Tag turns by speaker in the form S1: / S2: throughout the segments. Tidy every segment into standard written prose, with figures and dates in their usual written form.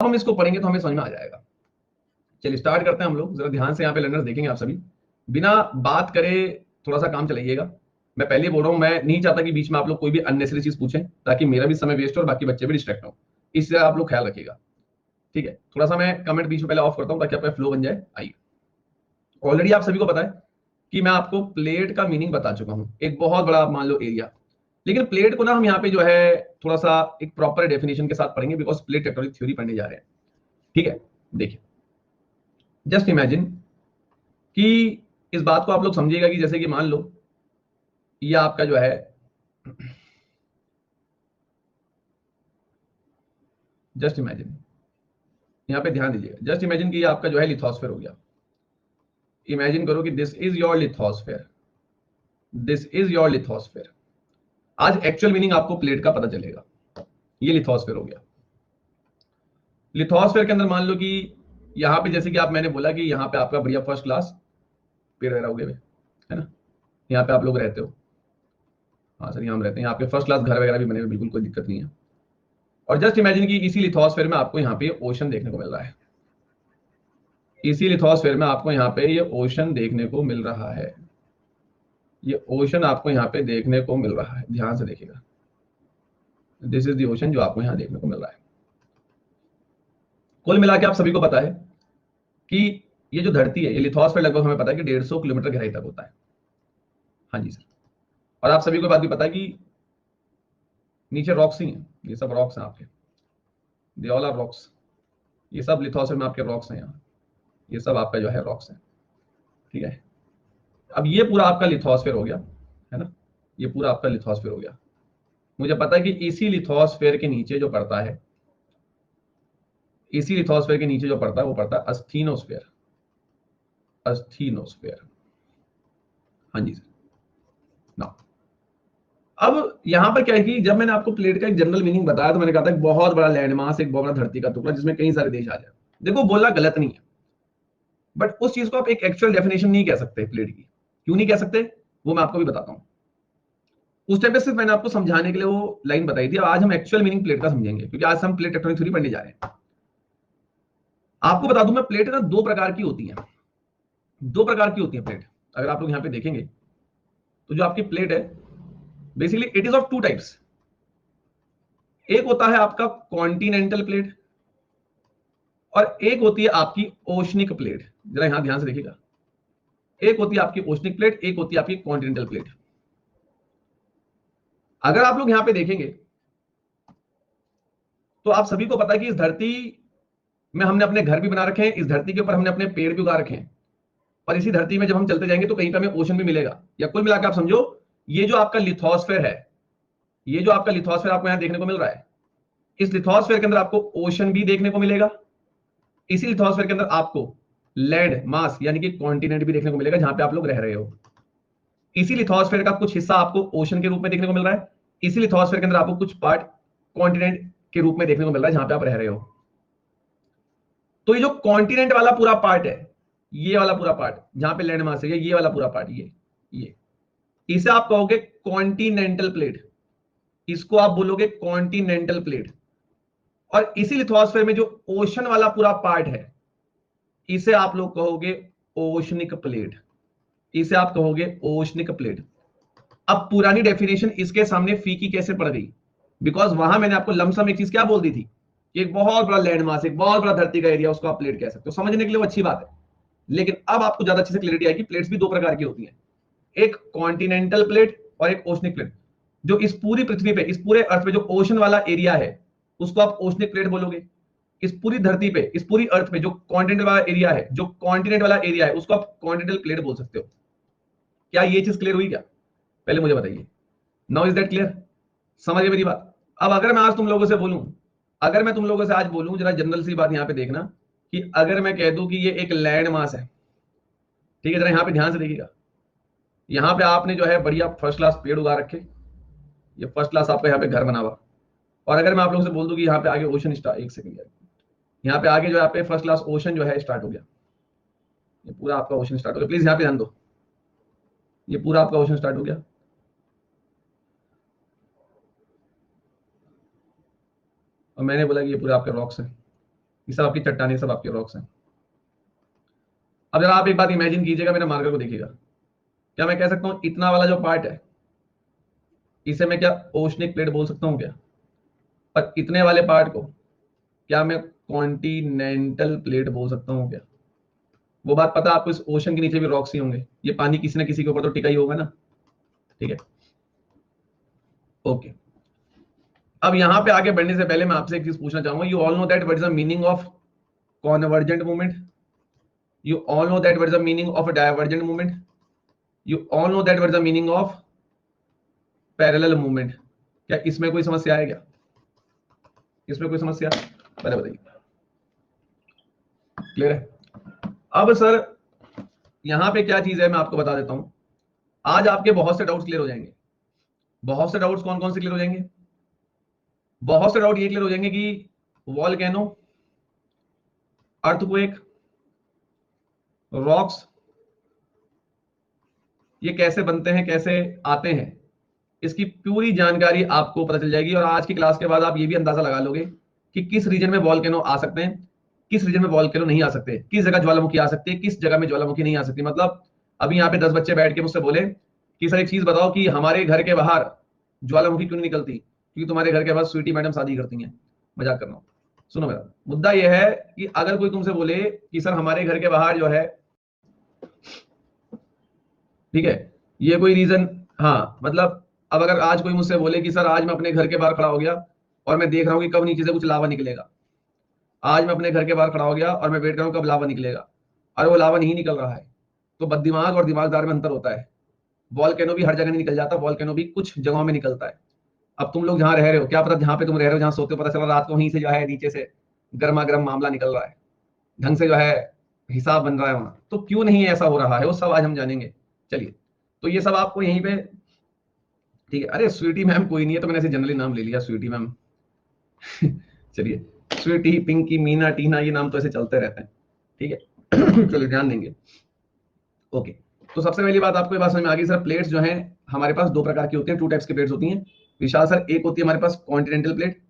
S1: हम इसको पढ़ेंगे तो हमें समझ में आ जाएगा। चलिए स्टार्ट करते हैं हम लोग। जरा ध्यान से यहाँ पे लर्नर्स देखेंगे आप सभी, बिना बात करे थोड़ा सा काम चलाइएगा। मैं पहले बोल रहा हूँ, मैं नहीं चाहता कि बीच में आप लोग कोई भी अननेसेसरी चीज पूछें, ताकि मेरा भी समय वेस्ट हो और बाकी बच्चे भी डिस्ट्रैक्ट हो। इससे आप लोग ख्याल रखिएगा, ठीक है। थोड़ा सा मैं कमेंट बीच में पहले ऑफ करता हूँ ताकि आपका फ्लो बन जाए। आइए, ऑलरेडी आप सभी को पता है कि मैं आपको प्लेट का मीनिंग बता चुका हूं, एक बहुत बड़ा मान लो एरिया। लेकिन प्लेट को ना हम यहाँ पे जो है थोड़ा सा एक प्रॉपर डेफिनेशन के साथ पढ़ेंगे, बिकॉज प्लेट टेक्टोनिक थ्योरी पढ़ने जा रहे हैं, ठीक है। देखिए, जस्ट इमेजिन कि इस बात को आप लोग समझिएगा कि जैसे कि मान लो ये आपका जो है, जस्ट इमेजिन, यहाँ पे ध्यान दीजिएगा, जस्ट इमेजिन कि ये आपका जो है लिथोस्फेयर हो गया। इमेजिन करो कि this is your lithosphere, this is your lithosphere. आज एक्चुअल मीनिंग आपको प्लेट का पता चलेगा। ये लिथोस्फेयर हो गया। लिथोस्फेयर के अंदर मान लो कि यहाँ पे जैसे कि आप, मैंने बोला कि यहाँ पे आपका बढ़िया फर्स्ट क्लास पेड़ वगैरह उगे हुए, है ना। यहाँ पे आप लोग रहते हो, हाँ सर यहाँ हम रहते हैं, यहाँ पे फर्स्ट क्लास घर वगैरह भी बने हुए, बिल्कुल कोई दिक्कत नहीं है। और जस्ट इमेजिन कि इसी लिथोस्फेयर में आपको यहाँ पे ओशन देखने को मिल रहा है। इसी लिथोस्फेयर में आपको यहाँ पे ये ओशन देखने को मिल रहा है। ये ओशन आपको यहाँ पे देखने को मिल रहा है, ध्यान से देखिएगा। दिस इज द ओशन जो आपको यहाँ देखने को मिल रहा है। कुल मिला के आप सभी को पता है कि ये जो धरती है, ये लिथोस्फेयर लगभग हमें पता है कि 150 किलोमीटर गहराई तक होता है। हाँ जी सर। और आप सभी को बात भी पता है कि नीचे रॉक्स ही हैं, ये सब रॉक्स हैं आपके, दे ऑल आर रॉक्स। ये सब लिथोस्फेयर में आपके रॉक्स हैं, यहाँ ये सब आपका जो है रॉक्स है, ठीक है। अब ये पूरा आपका लिथोस्फेयर हो गया, है ना। ये पूरा आपका लिथोस्फेयर हो गया। मुझे पता है कि इसी लिथोस्फेयर के नीचे जो पड़ता है, इसी लिथोस्फेयर के नीचे जो पड़ता है वो पड़ता है अस्थीनोस्फेयर, अस्थीनोस्फेयर। हाँ जी सर। ना, अब यहां पर क्या है कि जब मैंने आपको प्लेट का एक जनरल मीनिंग बताया तो मैंने कहा था एक बहुत बड़ा लैंड मास, एक बहुत बड़ा धरती का टुकड़ा जिसमें कई सारे देश आ जाए। देखो बोलना गलत नहीं है, बट उस चीज को आप एक एक्चुअल डेफिनेशन नहीं कह सकते प्लेट की। क्यों नहीं कह सकते, वो मैं आपको भी बताता हूं। उस टाइम पे सिर्फ मैंने आपको समझाने के लिए वो लाइन बताई थी। अब आज हम एक्चुअल मीनिंग प्लेट का समझेंगे, क्योंकि आज हम प्लेट टेक्टोनिक थ्योरी पढ़ने जा रहे हैं। आपको बता दूं मैं, प्लेट ना दो प्रकार की होती है, दो प्रकार की होती है प्लेट। अगर आप लोग यहाँ पे देखेंगे तो जो आपकी प्लेट है, basically it is of two types. एक होता है आपका कॉन्टिनेंटल प्लेट और एक होती है आपकी ओशनिक प्लेट। जरा यहां ध्यान से देखिएगा, एक होती है आपकी ओशनिक प्लेट, एक होती है आपकी कॉन्टिनेंटल प्लेट। अगर आप लोग यहां पे देखेंगे तो आप सभी को पता है कि इस धरती में हमने अपने घर भी बना रखे हैं, इस धरती के ऊपर हमने अपने पेड़ भी उगा रखे हैं, और इसी धरती में जब हम चलते जाएंगे तो कहीं पे हमें ओशन भी मिलेगा। या कुल मिलाकर आप समझो, ये जो आपका लिथोस्फेयर है, ये जो आपका लिथोस्फेयर आपको यहां देखने को मिल रहा है, इस लिथोस्फेयर के अंदर आपको ओशन भी देखने को मिलेगा। इसी लिथोस्फेयर के अंदर आपको लैंड मास यानी कि कॉन्टिनेंट भी देखने को मिलेगा जहां पे आप लोग रह रहे हो। इसी लिथोस्फेयर का कुछ हिस्सा आपको ओशन के रूप में देखने को मिल रहा है, इसी लिथोस्फेयर के अंदर आपको कुछ पार्ट कॉन्टिनेंट के रूप में देखने को मिल रहा है जहां पे आप रह रहे हो। तो ये जो कॉन्टिनेंट वाला पूरा पार्ट है, ये वाला पूरा पार्ट जहां पे लैंड मास है, ये वाला पूरा पार्ट, ये इसे आप कहोगे कॉन्टिनेंटल प्लेट। इसको आप बोलोगे कॉन्टिनेंटल प्लेट। और इसी लिथोस्फेयर में जो ओशन वाला पूरा पार्ट है, इसे आप लोग कहोगे ओशनिक प्लेट। इसे आप कहोगे ओशनिक प्लेट। अब पुरानी डेफिनेशन इसके सामने फीकी कैसे पड़ गई, बिकॉज वहां मैंने आपको लमसम एक चीज क्या बोल दी थी कि एक बहुत बड़ा लैंड मास, एक बहुत बड़ा धरती का एरिया, उसको आप प्लेट कह सकते हो। समझने के लिए वो अच्छी बात है, लेकिन अब आपको ज्यादा अच्छे से क्लियरिटी आएगी। प्लेट्स भी दो प्रकार की होती हैं, एक कॉन्टिनेंटल प्लेट और एक ओशनिक प्लेट। जो इस पूरी पृथ्वी पे, इस पूरे अर्थ पे जो ओशन वाला एरिया है, उसको आप ओशनिक प्लेट बोलोगे। इस पूरी धरती पे, इस पूरी अर्थ पे जो कॉन्टिनेंट वाला एरिया है, जो कॉन्टिनेंट वाला एरिया है, उसको आप कॉन्टिनेंटल प्लेट बोल सकते हो। क्या ये चीज क्लियर हुई क्या, पहले मुझे बताइए। नाउ इज दैट क्लियर, समझ गए मेरी बात। अब अगर मैं आज तुम लोगों से बोलूं, अगर मैं तुम लोगों से आज बोलूं, जरा जनरल सी बात यहां पे देखना, कि अगर मैं कह दूं कि ये एक लैंड मास है, ठीक है, जरा यहां पे ध्यान से देखिएगा। यहां पे आपने जो है बढ़िया फर्स्ट क्लास पेड़ उगा रखे, ये फर्स्ट क्लास आपका यहाँ पे घर बना हुआ। और अगर मैं आप लोगों से बोल दूं कि यहाँ पे आगे ओशन स्टार्ट, एक सेकंड यार, यहाँ पे आगे जो है पे फर्स्ट क्लास ओशन जो है स्टार्ट हो गया, ये पूरा आपका ओशन स्टार्ट हो गया। प्लीज यहाँ पे ध्यान दो, ये पूरा आपका ओशन स्टार्ट हो गया। और मैंने बोला कि ये पूरा आपका रॉक्स है, ये सब आपकी चट्टानें, सब आपके रॉक्स हैं। अब जरा आप एक बात इमेजिन कीजिएगा, मेरे मार्कर को देखिएगा। क्या मैं कह सकता हूं इतना वाला जो पार्ट है इसे मैं क्या ओशनिक प्लेट बोल सकता हूं क्या? और इतने वाले पार्ट को क्या मैं कॉन्टिनेंटल प्लेट बोल सकता हूं क्या? वो बात पता है आपको, इस ओशन के नीचे भी रॉक्स ही होंगे, ये पानी किसी ना किसी के ऊपर तो टिका ही होगा ना। ठीक है, ओके। अब यहां पे आगे बढ़ने से पहले मैं आपसे एक चीज पूछना चाहूंगा। You all know that what is the meaning of convergent movement? You all know that what is the meaning of divergent movement? You all know that what is the meaning of parallel movement? क्या इसमें कोई समस्या है क्या? इसमें कोई समस्या? पहले बताइए, क्लियर है? अब सर यहां पे क्या चीज है मैं आपको बता देता हूं। आज आपके बहुत से डाउट्स क्लियर हो जाएंगे। बहुत से डाउट्स कौन कौन से क्लियर हो जाएंगे? बहुत से डाउट ये क्लियर हो जाएंगे कि वॉल्केनो, अर्थक्वेक, रॉक्स ये कैसे बनते हैं, कैसे आते हैं, इसकी पूरी जानकारी आपको पता चल जाएगी। और आज की क्लास के बाद आप ये भी अंदाजा लगा लोगे कि किस रीजन में वॉल्केनो आ सकते हैं, किस रीजन में वॉल्केनो नहीं आ सकते, किस जगह ज्वालामुखी आ सकती है, किस जगह में ज्वालामुखी नहीं आ सकती। मतलब अभी यहाँ पे 10 बच्चे बैठ के मुझसे बोले कि सर एक चीज बताओ कि हमारे घर के बाहर ज्वालामुखी क्यों नहीं निकलती? क्योंकि तुम्हारे घर के बाहर स्वीटी मैडम शादी करती हैं। मजाक कर रहा हूँ। सुनो, मेरा मुद्दा यह है कि अगर कोई तुमसे बोले कि सर हमारे घर के बाहर जो है, ठीक है, ये कोई रीजन, हाँ मतलब अब अगर आज कोई मुझसे बोले कि सर आज मैं अपने घर के बाहर खड़ा हो गया और मैं देख रहा हूँ कि कब नीचे से कुछ लावा निकलेगा, आज मैं अपने घर के बाहर खड़ा हो गया और मैं वेट कर रहा हूँ कब लावा निकलेगा, और वो लावा नहीं निकल रहा है, तो बददिमाग और दिमागदार में अंतर होता है। वॉल्केनो भी हर जगह नहीं निकल जाता, वॉल्केनो भी कुछ जगहों में निकलता है। अब तुम लोग जहां रह रहे हो, क्या पता जहां पे तुम रह रहे हो, जहां सोते हो, पता चला रात को वहीं से जो है नीचे से गर्मा गर्म मामला निकल रहा है, ढंग से जो है हिसाब बन रहा है वहां, तो क्यों नहीं ऐसा हो रहा है वो सब आज हम जानेंगे। चलिए, तो ये सब आपको यहीं पे, ठीक है। अरे स्वीटी मैम कोई नहीं है, तो मैंने ऐसे जनरली नाम ले लिया स्वीटी मैम। चलिए, स्वीटी, पिंकी, मीना, टीना, ये नाम तो ऐसे चलते रहते हैं, ठीक है। चलिए ध्यान देंगे, ओके। तो सबसे पहली बात आपको ये बात समझ में आ गई सर, प्लेट्स जो हैं हमारे पास दो प्रकार की होती हैं, टू टाइप्स की प्लेट्स होती हैं। विशाल सर, एक होती है हमारे पास कॉन्टिनेंटल प्लेट,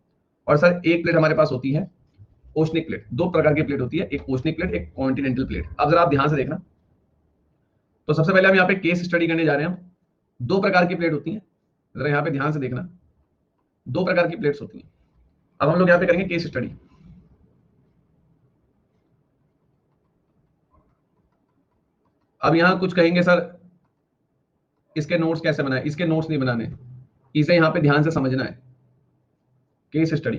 S1: और सर एक प्लेट हमारे पास होती है ओशनिक प्लेट। दो प्रकार की प्लेट होती है, एक ओशनिक प्लेट, एक कॉन्टिनेंटल प्लेट। अब जरा आप ध्यान से देखना, तो सबसे पहले हम यहाँ पे केस स्टडी करने जा रहे हैं। हम दो प्रकार की प्लेट होती हैं, जरा यहाँ पे ध्यान से देखना, दो प्रकार की प्लेट्स होती हैं। अब हम लोग यहाँ पे करेंगे केस स्टडी। अब यहाँ कुछ कहेंगे सर इसके नोट्स कैसे बनाए, इसके नोट्स नहीं बनाने, इसे यहाँ पे ध्यान से समझना है। केस स्टडी,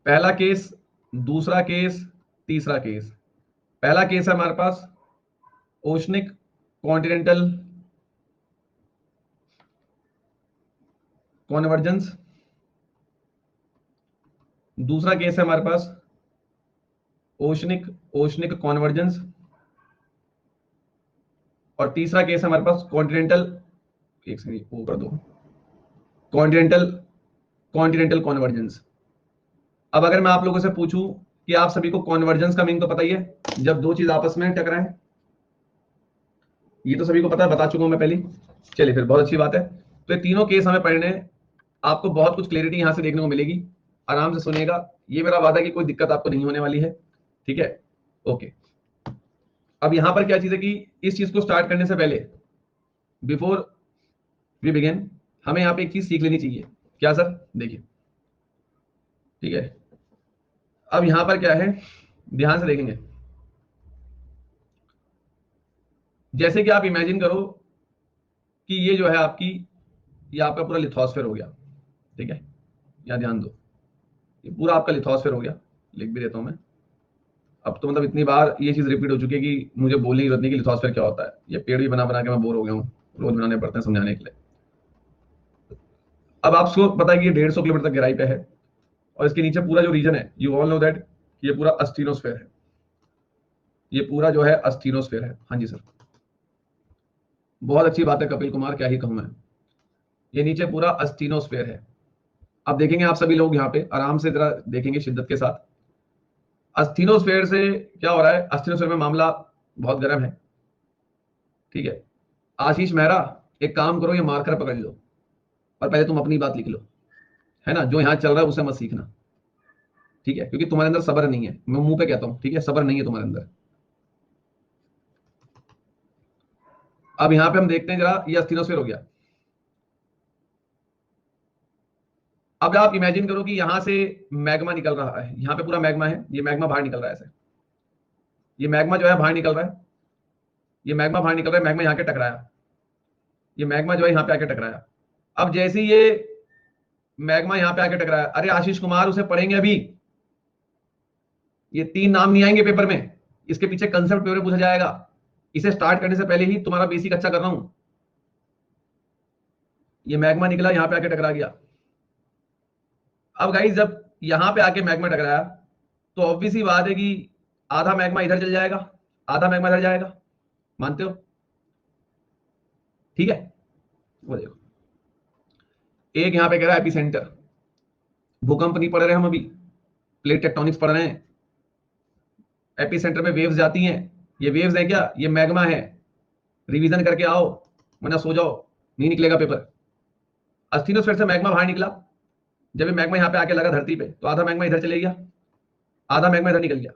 S1: पहला केस, दूसरा केस, तीसरा केस। पहला केस है हमारे पास ओशनिक कॉन्टिनेंटल कॉन्वर्जेंस, दूसरा केस है हमारे पास ओशनिक ओशनिक कॉन्वर्जेंस, और तीसरा केस है हमारे पास कॉन्टिनेंटल, एक सेकंड वो कर दो, कॉन्टिनेंटल कॉन्टिनेंटल कॉन्वर्जेंस। अब अगर मैं आप लोगों से पूछूं कि आप सभी को कॉन्वर्जेंस का मीनिंग तो पता ही है, जब दो चीज आपस में टकराएं, ये तो सभी को पता है, बता चुका हूं मैं पहले। चलिए फिर बहुत अच्छी बात है। तो ये तीनों केस हमें पढ़ने हैं, आपको बहुत कुछ क्लैरिटी यहां से देखने को मिलेगी। आराम से सुनिएगा, ये मेरा वादा है कि कोई दिक्कत आपको नहीं होने वाली है, ठीक है, ओके। अब यहां पर क्या चीज है कि इस चीज को स्टार्ट करने से पहले, बिफोर वी बिगिन, हमें यहाँ पे एक चीज सीख लेनी चाहिए। क्या सर? देखिए, ठीक है। अब यहां पर क्या है, ध्यान से देखेंगे। जैसे कि आप इमेजिन करो कि ये जो है आपकी, ये आपका पूरा लिथोस्फेयर हो गया, ठीक है। यहाँ ध्यान दो, ये पूरा आपका लिथोस्फेयर हो गया, लिख भी देता हूं मैं। अब तो मतलब इतनी बार ये चीज रिपीट हो चुकी है कि मुझे बोलने की जरूरत नहीं कि लिथोस्फेयर क्या होता है। ये पेड़ भी बना बना के मैं बोर हो गया हूँ, रोज बनाने पड़ते हैं समझाने के लिए। अब आपको पता है कि ये 150 किलोमीटर तक गहराई पे है, और इसके नीचे पूरा जो रीजन है, यू ऑल नो दैट, ये पूरा अस्टीनोस्फेयर है। ये पूरा जो है अस्टीनोस्फेयर है। हाँ जी सर, बहुत अच्छी बात है कपिल कुमार, क्या ही कहूं मैं। ये नीचे पूरा अस्टीनोस्फेयर है। अब देखेंगे आप सभी लोग यहाँ पे आराम से जरा देखेंगे शिद्दत के साथ। अस्थिनोस्फेयर से क्या हो रहा है, अस्थिनोस्फेयर में मामला बहुत गर्म है, ठीक है। आशीष मेहरा, एक काम करो, ये मार्कर पकड़ लो और पहले तुम अपनी बात लिख लो, है ना, जो यहाँ चल रहा है उसे मत सीखना। ठीक है, क्योंकि तुम्हारे अंदर सब्र नहीं है, मैं मुंह पे कहता हूं, ठीक है, सब्र नहीं है तुम्हारे अंदर। अब यहां पे हम देखते हैं जरा, ये अस्थिनोस्फीयर हो गया। अब आप इमेजिन करो कि यहां से मैग्मा निकल रहा है, यहां पे पूरा मैग्मा है, ये मैग्मा बाहर निकल रहा है ऐसे, ये मैग्मा जो है बाहर निकल रहा है, ये मैग्मा बाहर निकल रहा है, मैग्मा यहां के टकराया, ये मैग्मा जो है यहां पे आके टकराया। अब जैसे ही ये मैग्मा यहां पे आके टकराया, अरे आशीष कुमार उसे पढ़ेंगे अभी, ये 3 नाम नहीं आएंगे पेपर में, इसके पीछे कंसेप्ट पेपर में पूछा जाएगा, इसे स्टार्ट करने से पहले ही तुम्हारा बेसिक अच्छा कर रहा हूं। ये मैग्मा निकला, यहां पे आके टकरा गया। अब गाइस जब यहां पे आके मैग्मा टकराया, तो ऑब्वियस ही बात है कि आधा मैग्मा इधर चल जाएगा, आधा मैग्मा इधर जाएगा, मानते हो? ठीक है, वो देखो, एक यहां पे कह रहा है एपिसेंटर, भूकंप नहीं पढ़ रहे हम अभी, प्लेट टेक्टोनिक्स पढ़ रहे हैं। एपिसेंटर में वेव्स जाती हैं, ये वेव्स है क्या? ये मैग्मा है, रिवीजन करके आओ वरना सो जाओ, नहीं निकलेगा पेपर। अस्थिनोस्फीयर से मैग्मा बाहर निकला, जब ये मैग्मा यहां पे आके लगा धरती पे, तो आधा मैग्मा इधर चले गया, आधा मैग्मा इधर निकल गया।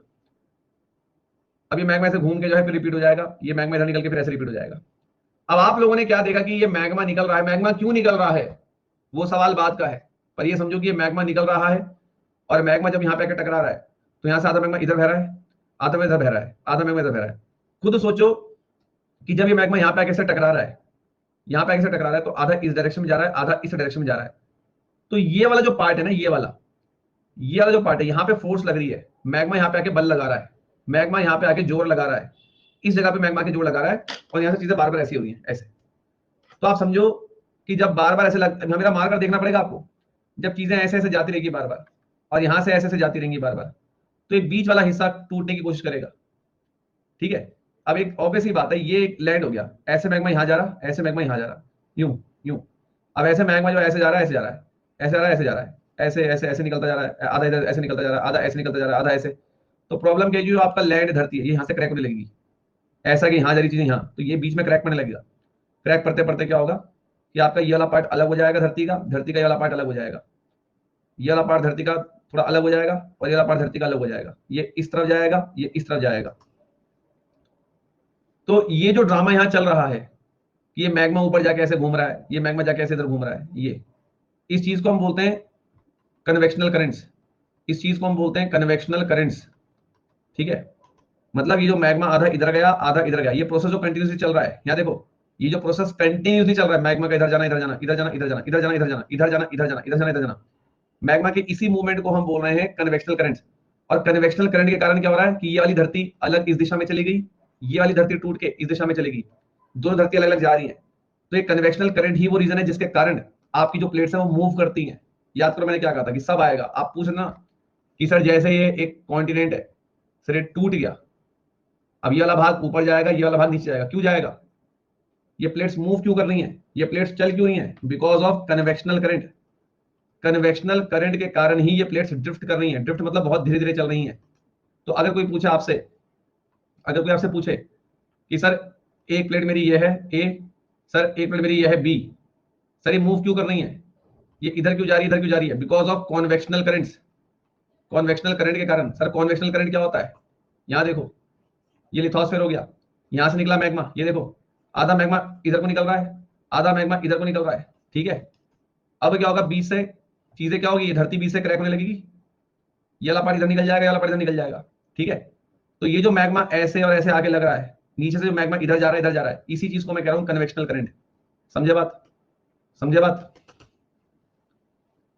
S1: अब ये मैग्मा ऐसे घूम के जो है फिर रिपीट हो जाएगा, ये मैग्मा इधर निकल के फिर ऐसे रिपीट हो जाएगा। अब आप लोगों ने क्या देखा कि ये मैग्मा निकल रहा है, मैग्मा क्यों निकल रहा है वो सवाल बात का है, पर ये समझो कि ये मैग्मा निकल रहा है, और मैग्मा जब यहां पे आके टकरा रहा है, तो यहां से आधा मैग्मा इधर बह रहा है, आधा मैग्मा इधर बह रहा है, आधा मैग्मा इधर बह रहा है। खुद सोचो कि जब ये मैग्मा यहां पे आके से टकरा रहा है, यहां पे आके से टकरा रहा है, तो आधा इस डायरेक्शन में जा रहा है, आधा इस डायरेक्शन में जा रहा है। तो ये वाला जो पार्ट है ना, ये वाला जो पार्ट है, यहाँ पे फोर्स लग रही है, मैग्मा यहाँ पे आके बल लगा रहा है, मैग्मा यहाँ पे आके जोर लगा रहा है, इस जगह पे मैग्मा के जोर लगा रहा है, और यहाँ से चीजें बार बार ऐसी हो रही हैं ऐसे। तो आप समझो कि जब बार बार ऐसे मेरा मार कर देखना पड़ेगा आपको, जब चीजें ऐसे ऐसे जाती रहेगी बार बार, और यहां से ऐसे ऐसे जाती रहेंगी बार बार, तो एक बीच वाला हिस्सा टूटने की कोशिश करेगा। ठीक है, अब एक ऑब्वियस ही बात है, ये लैंड हो गया, ऐसे मैग्मा यहां जा रहा, ऐसे मैग्मा यहां जा रहा, यूं यूं। अब ऐसे मैग्मा जो ऐसे जा रहा है, ऐसे जा रहा है, ऐसे जा रहा है, ऐसे जा रहा है, ऐसे ऐसे ऐसे निकलता जा रहा है, आधा इधर ऐसे निकलता जा रहा है, आधा ऐसे निकलता जा रहा है, आधा ऐसे। तो प्रॉब्लम क्या है, जो आपका लैंड धरती है, ये यहाँ से क्रैक होने लगेगी, ऐसा कि यहाँ जा रही चीजें यहाँ, तो ये बीच में क्रैक पड़ने लगेगा। क्रैक पड़ते पड़ते क्या होगा कि आपका ये वाला पार्ट अलग हो जाएगा धरती का ये वाला पार्ट अलग हो जाएगा, ये वाला पार्ट धरती का थोड़ा अलग हो जाएगा, और ये वाला पार्ट धरती का अलग हो जाएगा, ये इस तरफ जाएगा, ये इस तरफ जाएगा। तो ये जो ड्रामा यहाँ चल रहा है कि ये मैग्मा ऊपर जाके ऐसे घूम रहा है, ये मैग्मा जाके ऐसे इधर घूम रहा है, ये इस चीज को हम बोलते हैं कन्वेक्शनल करंट्स, इस चीज को हम बोलते हैं कन्वेक्शनल करंट्स। ठीक है, मतलब ये जो मैग्मा आधा इधर गया आधा इधर गया, ये प्रोसेस जो कंटिन्यूसली चल रहा है, यहाँ देखो, ये जो प्रोसेस कंटिन्यूसली चल रहा है, मैग्मा का इधर जाना इधर जाना इधर जाना इधर जाना इधर जाना इधर जाना इधर जाना इधर जाना इधर जाना इधर जाना, मैग्मा के इसी मूवमेंट को हम बोल रहे हैं कन्वेक्शनल करंट्स। और कन्वेक्शनल करंट के कारण क्या हो रहा है कि ये वाली धरती अलग इस दिशा में चली गई, ये वाली धरती टूट के इस दिशा में चलेगी, दोनों धरती अलग अलग जा रही है। तो एक कन्वेक्शनल करंट ही वो रीजन है जिसके कारण आपकी जो प्लेट्स है वो मूव करती हैं। याद करो मैंने क्या कहा था कि सब आएगा, आप पूछना कि सर जैसे ये एक कॉन्टिनेंट है, सर ये टूट गया, अब ये वाला भाग ऊपर जाएगा, ये वाला भाग नीचे जाएगा, क्यों जाएगा? ये प्लेट्स मूव क्यों कर रही हैं, ये प्लेट्स चल क्यों रही हैं? Because of convectional current. Convectional current के कारण ही ये प्लेट्स ड्रिफ्ट कर रही हैं, ड्रिफ्ट मतलब बहुत धीरे धीरे चल रही हैं। तो अगर कोई पूछे आपसे, अगर कोई आपसे पूछे कि सर एक प्लेट मेरी ये है ए, सर एक प्लेट मेरी ये है बी, सर ये मूव क्यों कर रही है, ये इधर क्यों जा रही है इधर क्यों जा रही है? Because of convectional currents. Convectional current के कारण। सर कॉन्वेक्शनल करंट क्या होता है? यहां देखो, ये लिथोस्फीयर हो गया, यहां से निकला मैग्मा, ये देखो आधा मैग्मा इधर को निकल रहा है, आधा मैग्मा इधर को निकल रहा है। ठीक है, अब क्या होगा, बीच से चीजें क्या होगी, ये धरती बीच से क्रैक होने लगेगी, ये वाला पार्ट इधर निकल जाएगा, ये वाला पार्ट इधर निकल जाएगा। ठीक है, तो ये जो मैग्मा ऐसे और ऐसे आगे लग रहा है, नीचे से जो मैग्मा इधर जा रहा है इधर जा रहा है, इसी चीज को मैं कह रहा हूं कन्वेक्शनल करंट। समझे बात? समझे बात?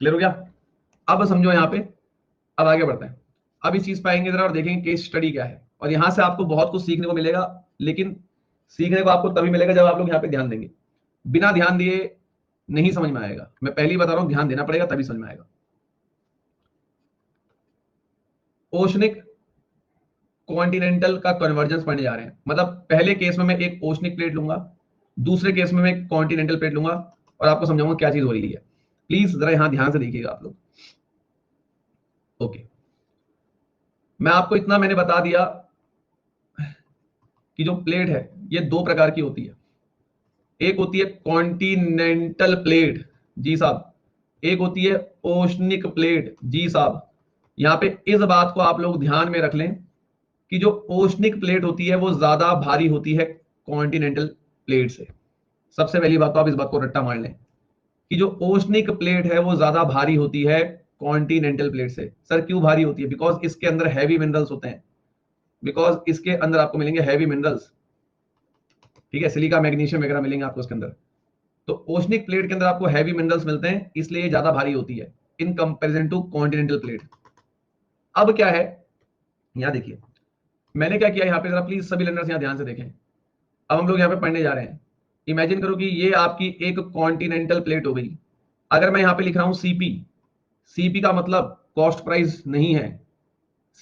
S1: क्लियर हो गया? अब समझो यहाँ पे, अब आगे बढ़ते हैं, अब इस चीज पे आएंगे जरा और देखेंगे केस स्टडी क्या है, और यहां से आपको बहुत कुछ सीखने को मिलेगा, लेकिन सीखने को आपको तभी मिलेगा जब आप लोग यहाँ पे ध्यान देंगे। बिना ध्यान दिए नहीं समझ में आएगा, मैं पहले ही बता रहा हूं, ध्यान देना पड़ेगा तभी समझ में आएगा। ओशनिक कॉन्टिनेंटल का कन्वर्जेंस पढ़ने जा रहे हैं, मतलब पहले केस में मैं एक ओशनिक प्लेट लूंगा, दूसरे केस में मैं एक कॉन्टिनेंटल प्लेट लूंगा, और आपको समझाऊंगा क्या चीज हो रही है। प्लीज जरा यहां ध्यान से देखिएगा आप लोग। ओके, मैं आपको इतना मैंने बता दिया कि जो प्लेट है ये दो प्रकार की होती है, एक होती है कॉन्टिनेंटल प्लेट जी साहब, एक होती है ओशनिक प्लेट जी साहब। यहां पे इस बात को आप लोग ध्यान में रख लें कि जो ओशनिक प्लेट होती है वो ज्यादा भारी होती है कॉन्टिनेंटल प्लेट से। सबसे पहली बात तो आप इस बात को रट्टा मार लें कि जो ओशनिक प्लेट है वो ज्यादा भारी होती है कॉन्टिनेंटल प्लेट से। सर क्यों भारी होती है? बिकॉज इसके अंदर हैवी मिनरल्स होते हैं, बिकॉज इसके अंदर आपको मिलेंगे हैवी मिनरल्स, ठीक है, सिलिका मैग्नीशियम वगैरह मिलेंगे आपको इसके अंदर। तो ओशनिक प्लेट के अंदर आपको हैवी मिनरल्स मिलते हैं, इसलिए ये ज्यादा भारी होती है in comparison to continental plate. अब क्या है, यहां देखिए मैंने क्या किया, यहाँ पे जरा प्लीज सभी लर्नर्स यहाँ ध्यान से देखें। अब हम लोग यहाँ पे पढ़ने जा रहे हैं। इमेजिन करो कि ये आपकी एक कॉन्टिनेंटल प्लेट हो गई। अगर मैं यहाँ पे लिख रहा हूं सीपी, सीपी का मतलब कॉस्ट प्राइस नहीं है,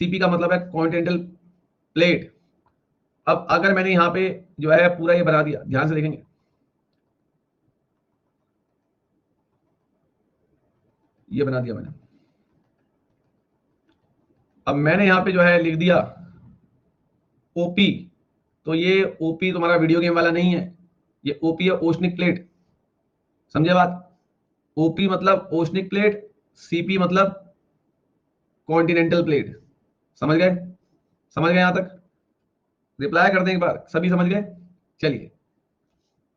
S1: सीपी का मतलब है कॉन्टिनेंटल प्लेट। अब अगर मैंने यहाँ पे जो है पूरा ये बना दिया, ध्यान से देखेंगे, ये बना दिया मैंने। अब मैंने यहाँ पे जो है लिख दिया ओपी, तो ये ओपी तुम्हारा वीडियो गेम वाला नहीं है, ये ओपी है ओशनिक प्लेट। समझे बात? ओपी मतलब ओशनिक प्लेट, सीपी मतलब कॉन्टिनेंटल प्लेट। समझ गए? समझ गए यहां तक? रिप्लाई कर दें एक बार, सभी समझ गए? चलिए,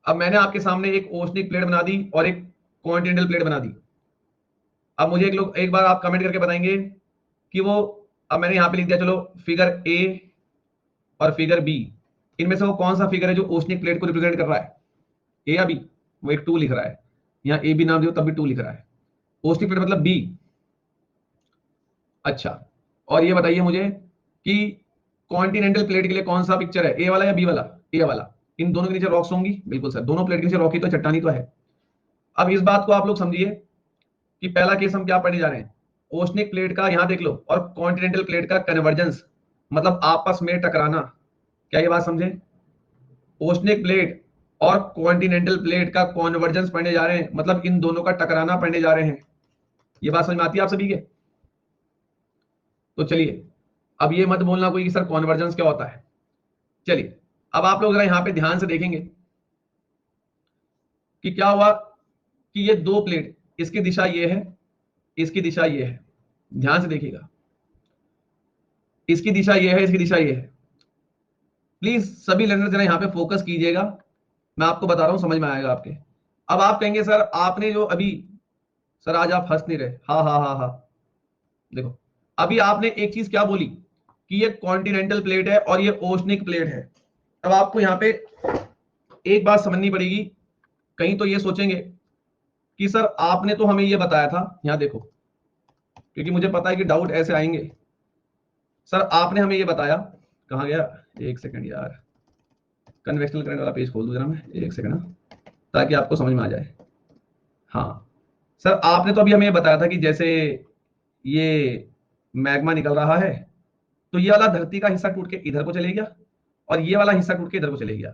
S1: अब मैंने आपके सामने एक ओशनिक प्लेट बना दी और एक कॉन्टिनेंटल प्लेट बना दी। अब मुझे एक बार आप कमेंट करके बताएंगे कि वो, अब मैंने यहां पे लिख दिया चलो फिगर ए और फिगर बी, इनमें से वो कौन सा फिगर है जो ओशनिक प्लेट को रिप्रेजेंट कर रहा है, ए या बी? वो एक 2 लिख रहा है, यहाँ ए बी नाम दियो तब भी 2 लिख रहा है। ओशनिक प्लेट मतलब बी। अच्छा, और ये बताइए मुझे कि कॉन्टिनेंटल प्लेट के लिए कौन सा पिक्चर है, ए वाला या बी वाला? ए वाला। इन दोनों के नीचे रॉक्स होंगी, बिल्कुल सर, दोनों प्लेट के नीचे रॉकी तो चट्टानी तो है। अब इस बात को आप लोग समझिए कि पहला केस हम क्या पढ़ने जा रहे हैं, ओशनिक प्लेट का, यहां देख लो, और कॉन्टिनेंटल प्लेट का कन्वर्जेंस, मतलब आपस में टकराना। क्या ये बात समझे? ओशनिक प्लेट और कॉन्टिनेंटल प्लेट का कॉन्वर्जेंस पढ़ने जा रहे हैं, मतलब इन दोनों का टकराना पढ़ने जा रहे हैं। ये बात समझ में आती है आप सभी के? तो चलिए, अब ये मत बोलना कोई कि सर कॉन्वर्जेंस क्या होता है। चलिए, अब आप लोग जरा यहां पे ध्यान से देखेंगे कि क्या हुआ कि ये 2 प्लेट, इसकी दिशा ये है, इसकी दिशा ये है, ध्यान से देखिएगा, इसकी दिशा ये है, इसकी दिशा ये है। प्लीज सभी लर्नर जरा यहां पे फोकस कीजिएगा, मैं आपको बता रहा हूं, समझ में आएगा आपके। अब आप कहेंगे सर आपने जो अभी, सर आज आप हंस नहीं रहे, हाँ हाँ हाँ हाँ, देखो अभी आपने एक चीज क्या बोली कि ये कॉन्टिनेंटल प्लेट है और ये ओशनिक प्लेट है। अब आपको यहां पे एक बात समझनी पड़ेगी, कहीं तो ये सोचेंगे कि सर आपने तो हमें ये बताया था, यहां देखो, क्योंकि मुझे पता है कि डाउट ऐसे आएंगे, सर आपने हमें ये बताया, कहां गया, एक सेकंड यार, कन्वेक्शनल करंट वाला पेज खोल दूं जरा मैं, एक सेकंड ना, ताकि आपको समझ में आ जाए। हाँ सर, आपने तो अभी हमें ये बताया था कि जैसे ये मैग्मा निकल रहा है, तो ये वाला धरती का हिस्सा टूट के इधर को चले गया और ये वाला हिस्सा टूट के इधर को चले गया।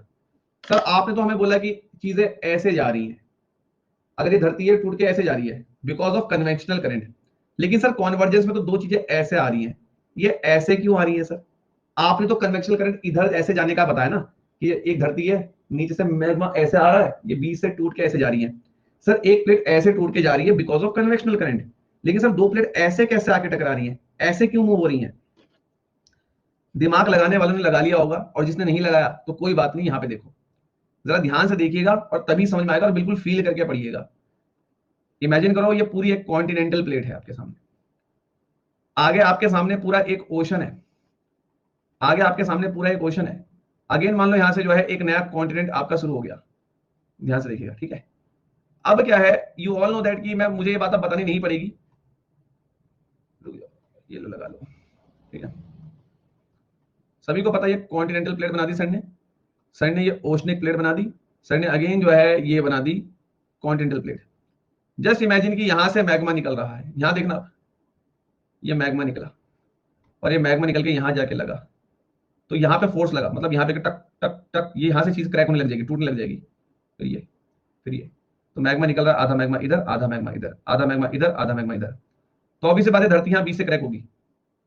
S1: सर आपने तो हमें बोला कि चीजें ऐसे जा रही हैं, अगर ये धरती है टूट के ऐसे जा रही है बिकॉज ऑफ कन्वेंशनल करंट, लेकिन सर कॉन्वर्जेंस में तो 2 चीजें ऐसे आ रही हैं, ये ऐसे क्यों आ रही है सर? आपने तो कन्वेंशनल करंट इधर ऐसे जाने का बताया ना, कि ये एक धरती है, नीचे से मैग्मा ऐसे आ रहा है, ये बीच से टूट के ऐसे जा रही है। सर एक प्लेट ऐसे टूट के जा रही है बिकॉज ऑफ कन्वेंशनल करंट, लेकिन सर 2 प्लेट ऐसे कैसे आके टकरा रही हैं, ऐसे क्यों मूव हो रही हैं? दिमाग लगाने वालों ने लगा लिया होगा, और जिसने नहीं लगाया तो कोई बात नहीं, यहां पे देखो जरा ध्यान से देखिएगा और तभी समझ में आएगा, और बिल्कुल फील करके पढ़िएगा। इमेजिन करो ये पूरी एक कॉन्टिनेंटल प्लेट है आपके सामने, आगे आपके सामने पूरा एक ओशन है, आगे आपके सामने पूरा एक ओशन है। अगेन मान लो यहां से जो है एक नया कॉन्टिनेंट आपका शुरू हो गया, ध्यान से देखिएगा, ठीक है? अब क्या है, यू ऑल नो दैट कि मैं, मुझे ये बात अब बतानी नहीं पड़ेगी, ये लो लगा लो, ठीक है? सभी को पता है ये कॉन्टिनेंटल प्लेट बना दी सर ने, सर ने ये ओशनिक प्लेट बना दी, सर ने अगेन जो है ये बना दी कॉन्टिनेंटल प्लेट। जस्ट इमेजिन कि यहां से मैग्मा निकल रहा है, यहां देखना, ये मैग्मा निकला और ये मैग्मा निकल के यहां जाके लगा, तो यहां पे फोर्स लगा, मतलब यहां पे टक टक टक, ये यहां से चीज क्रैक होने लग जाएगी, टूटने लग जाएगी। तो ये, फिर ये, तो मैग्मा निकल रहा है, आधा मैग्मा इधर, आधा मैग्मा इधर, आधा मैग्मा इधर, आधा मैग्मा इधर, तो अभी से बात है धरती यहां बीच से क्रैक होगी।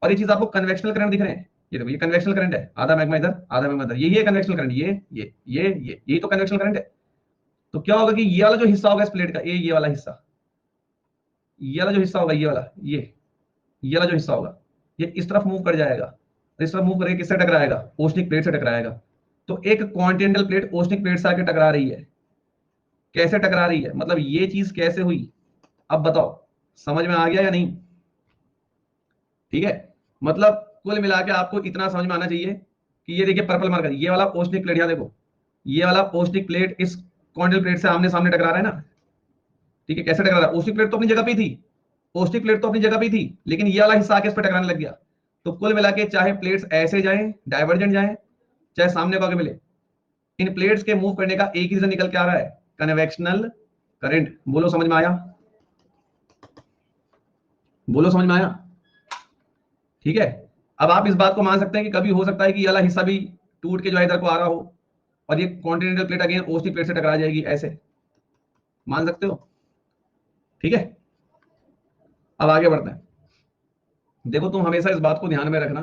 S1: और ये चीज आपको कन्वेक्शनल करंट दिख रहे हैं, ये देखो ये कन्वेक्शनल करंट है, आधा मैग्मा इधर, आधा मैग्मा इधर, यही है कन्वेक्शनल करंट, ये यही तो कन्वेक्शनल करंट है। तो क्या होगा कि ये वाला जो हिस्सा होगा इस प्लेट का, ये वाला हिस्सा, ये वाला जो हिस्सा होगा, ये वाला, ये वाला जो हिस्सा होगा ये इस तरफ मूव कर जाएगा, इस तरफ मूव करके किससे टकराएगा, ओशनिक प्लेट से टकराएगा। तो एक कॉन्टिनेंटल प्लेट ओशनिक प्लेट से आके टकरा रही है। कैसे टकरा रही है, मतलब ये चीज कैसे हुई, अब बताओ समझ में आ गया या नहीं? ठीक है, मतलब कुल मिला के आपको इतना समझ में आना चाहिए कि ये देखिए पर्पल मार्कर, ये वाला ओशनिक प्लेट, यहां देखो ये वाला ओशनिक प्लेट इस कॉन्टिनेंटल प्लेट से आमने सामने टकरा रहा है ना। ठीक है, कैसे टकरा रहा है, ओशनिक प्लेट तो अपनी जगह पे थी, ओशनिक प्लेट तो अपनी जगह पे थी, लेकिन ये वाला हिस्सा आके इस पर टकराने लग गया। तो कुल मिला के चाहे प्लेट्स ऐसे जाएं, डाइवर्जेंट जाएं, चाहे सामने को आगे मिले, इन प्लेट्स के मूव करने का एक ही रीजन निकल के आ रहा है, कन्वेक्शनल करंट। बोलो समझ में आया, बोलो समझ में आया? ठीक है, अब आप इस बात को मान सकते हैं कि कभी हो सकता है कि ये वाला हिस्सा भी टूट के जो है इधर को आ रहा हो और ये continental plate again oceanic plate से टकरा जाएगी, ऐसे मान सकते हो। ठीक है, अब आगे बढ़ते हैं। देखो तुम हमेशा इस बात को ध्यान में रखना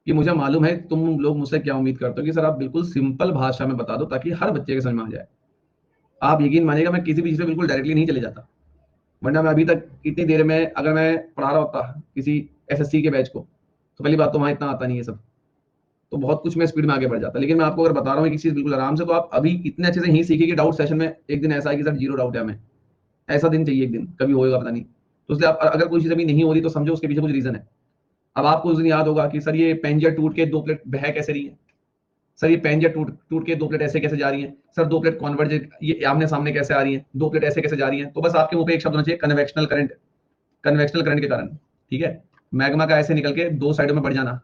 S1: कि मुझे मालूम है तुम लोग मुझसे क्या उम्मीद करते हो कि सर आप बिल्कुल सिंपल भाषा में बता दो ताकि हर बच्चे के समझ में आ जाए। आप यकीन मानिएगा मैं किसी भी चीज पे बिल्कुल डायरेक्टली नहीं चले जाता, वरना मैं अभी तक इतनी देर में अगर मैं पढ़ा रहा होता किसी एसएससी के बैच को तो पहली बात तो वहां इतना आता नहीं है सब, तो बहुत कुछ मैं स्पीड में आगे बढ़ जाता। लेकिन मैं आपको अगर बता रहा हूँ कि चीज बिल्कुल आराम से, तो आप अभी इतने अच्छे से ही सीखिए कि डाउट सेशन में एक दिन ऐसा है कि सर जीरो डाउट है हमें, ऐसा दिन चाहिए एक दिन, कभी होएगा पता नहीं। तो इसलिए आप अगर कोई चीज अभी नहीं हो रही तो समझो उसके पीछे कुछ रीजन है। अब आपको उस दिन याद होगा कि सर ये पेंजिया टूट के दो प्लेट बह कैसे रही है, सर ये पेंजिया टूट टूट के दो प्लेट ऐसे कैसे जा रही है, सर दो प्लेट कॉन्वर्ज ये आमने सामने कैसे आ रही है, दो प्लेट ऐसे कैसे जा रही है। तो बस आपके मुंह पे एक शब्द होना चाहिए, कन्वेक्शनल करंट। कन्वेक्शनल करंट के कारण, ठीक है, मैग्मा का ऐसे निकल के दो साइडों में बढ़ जाना,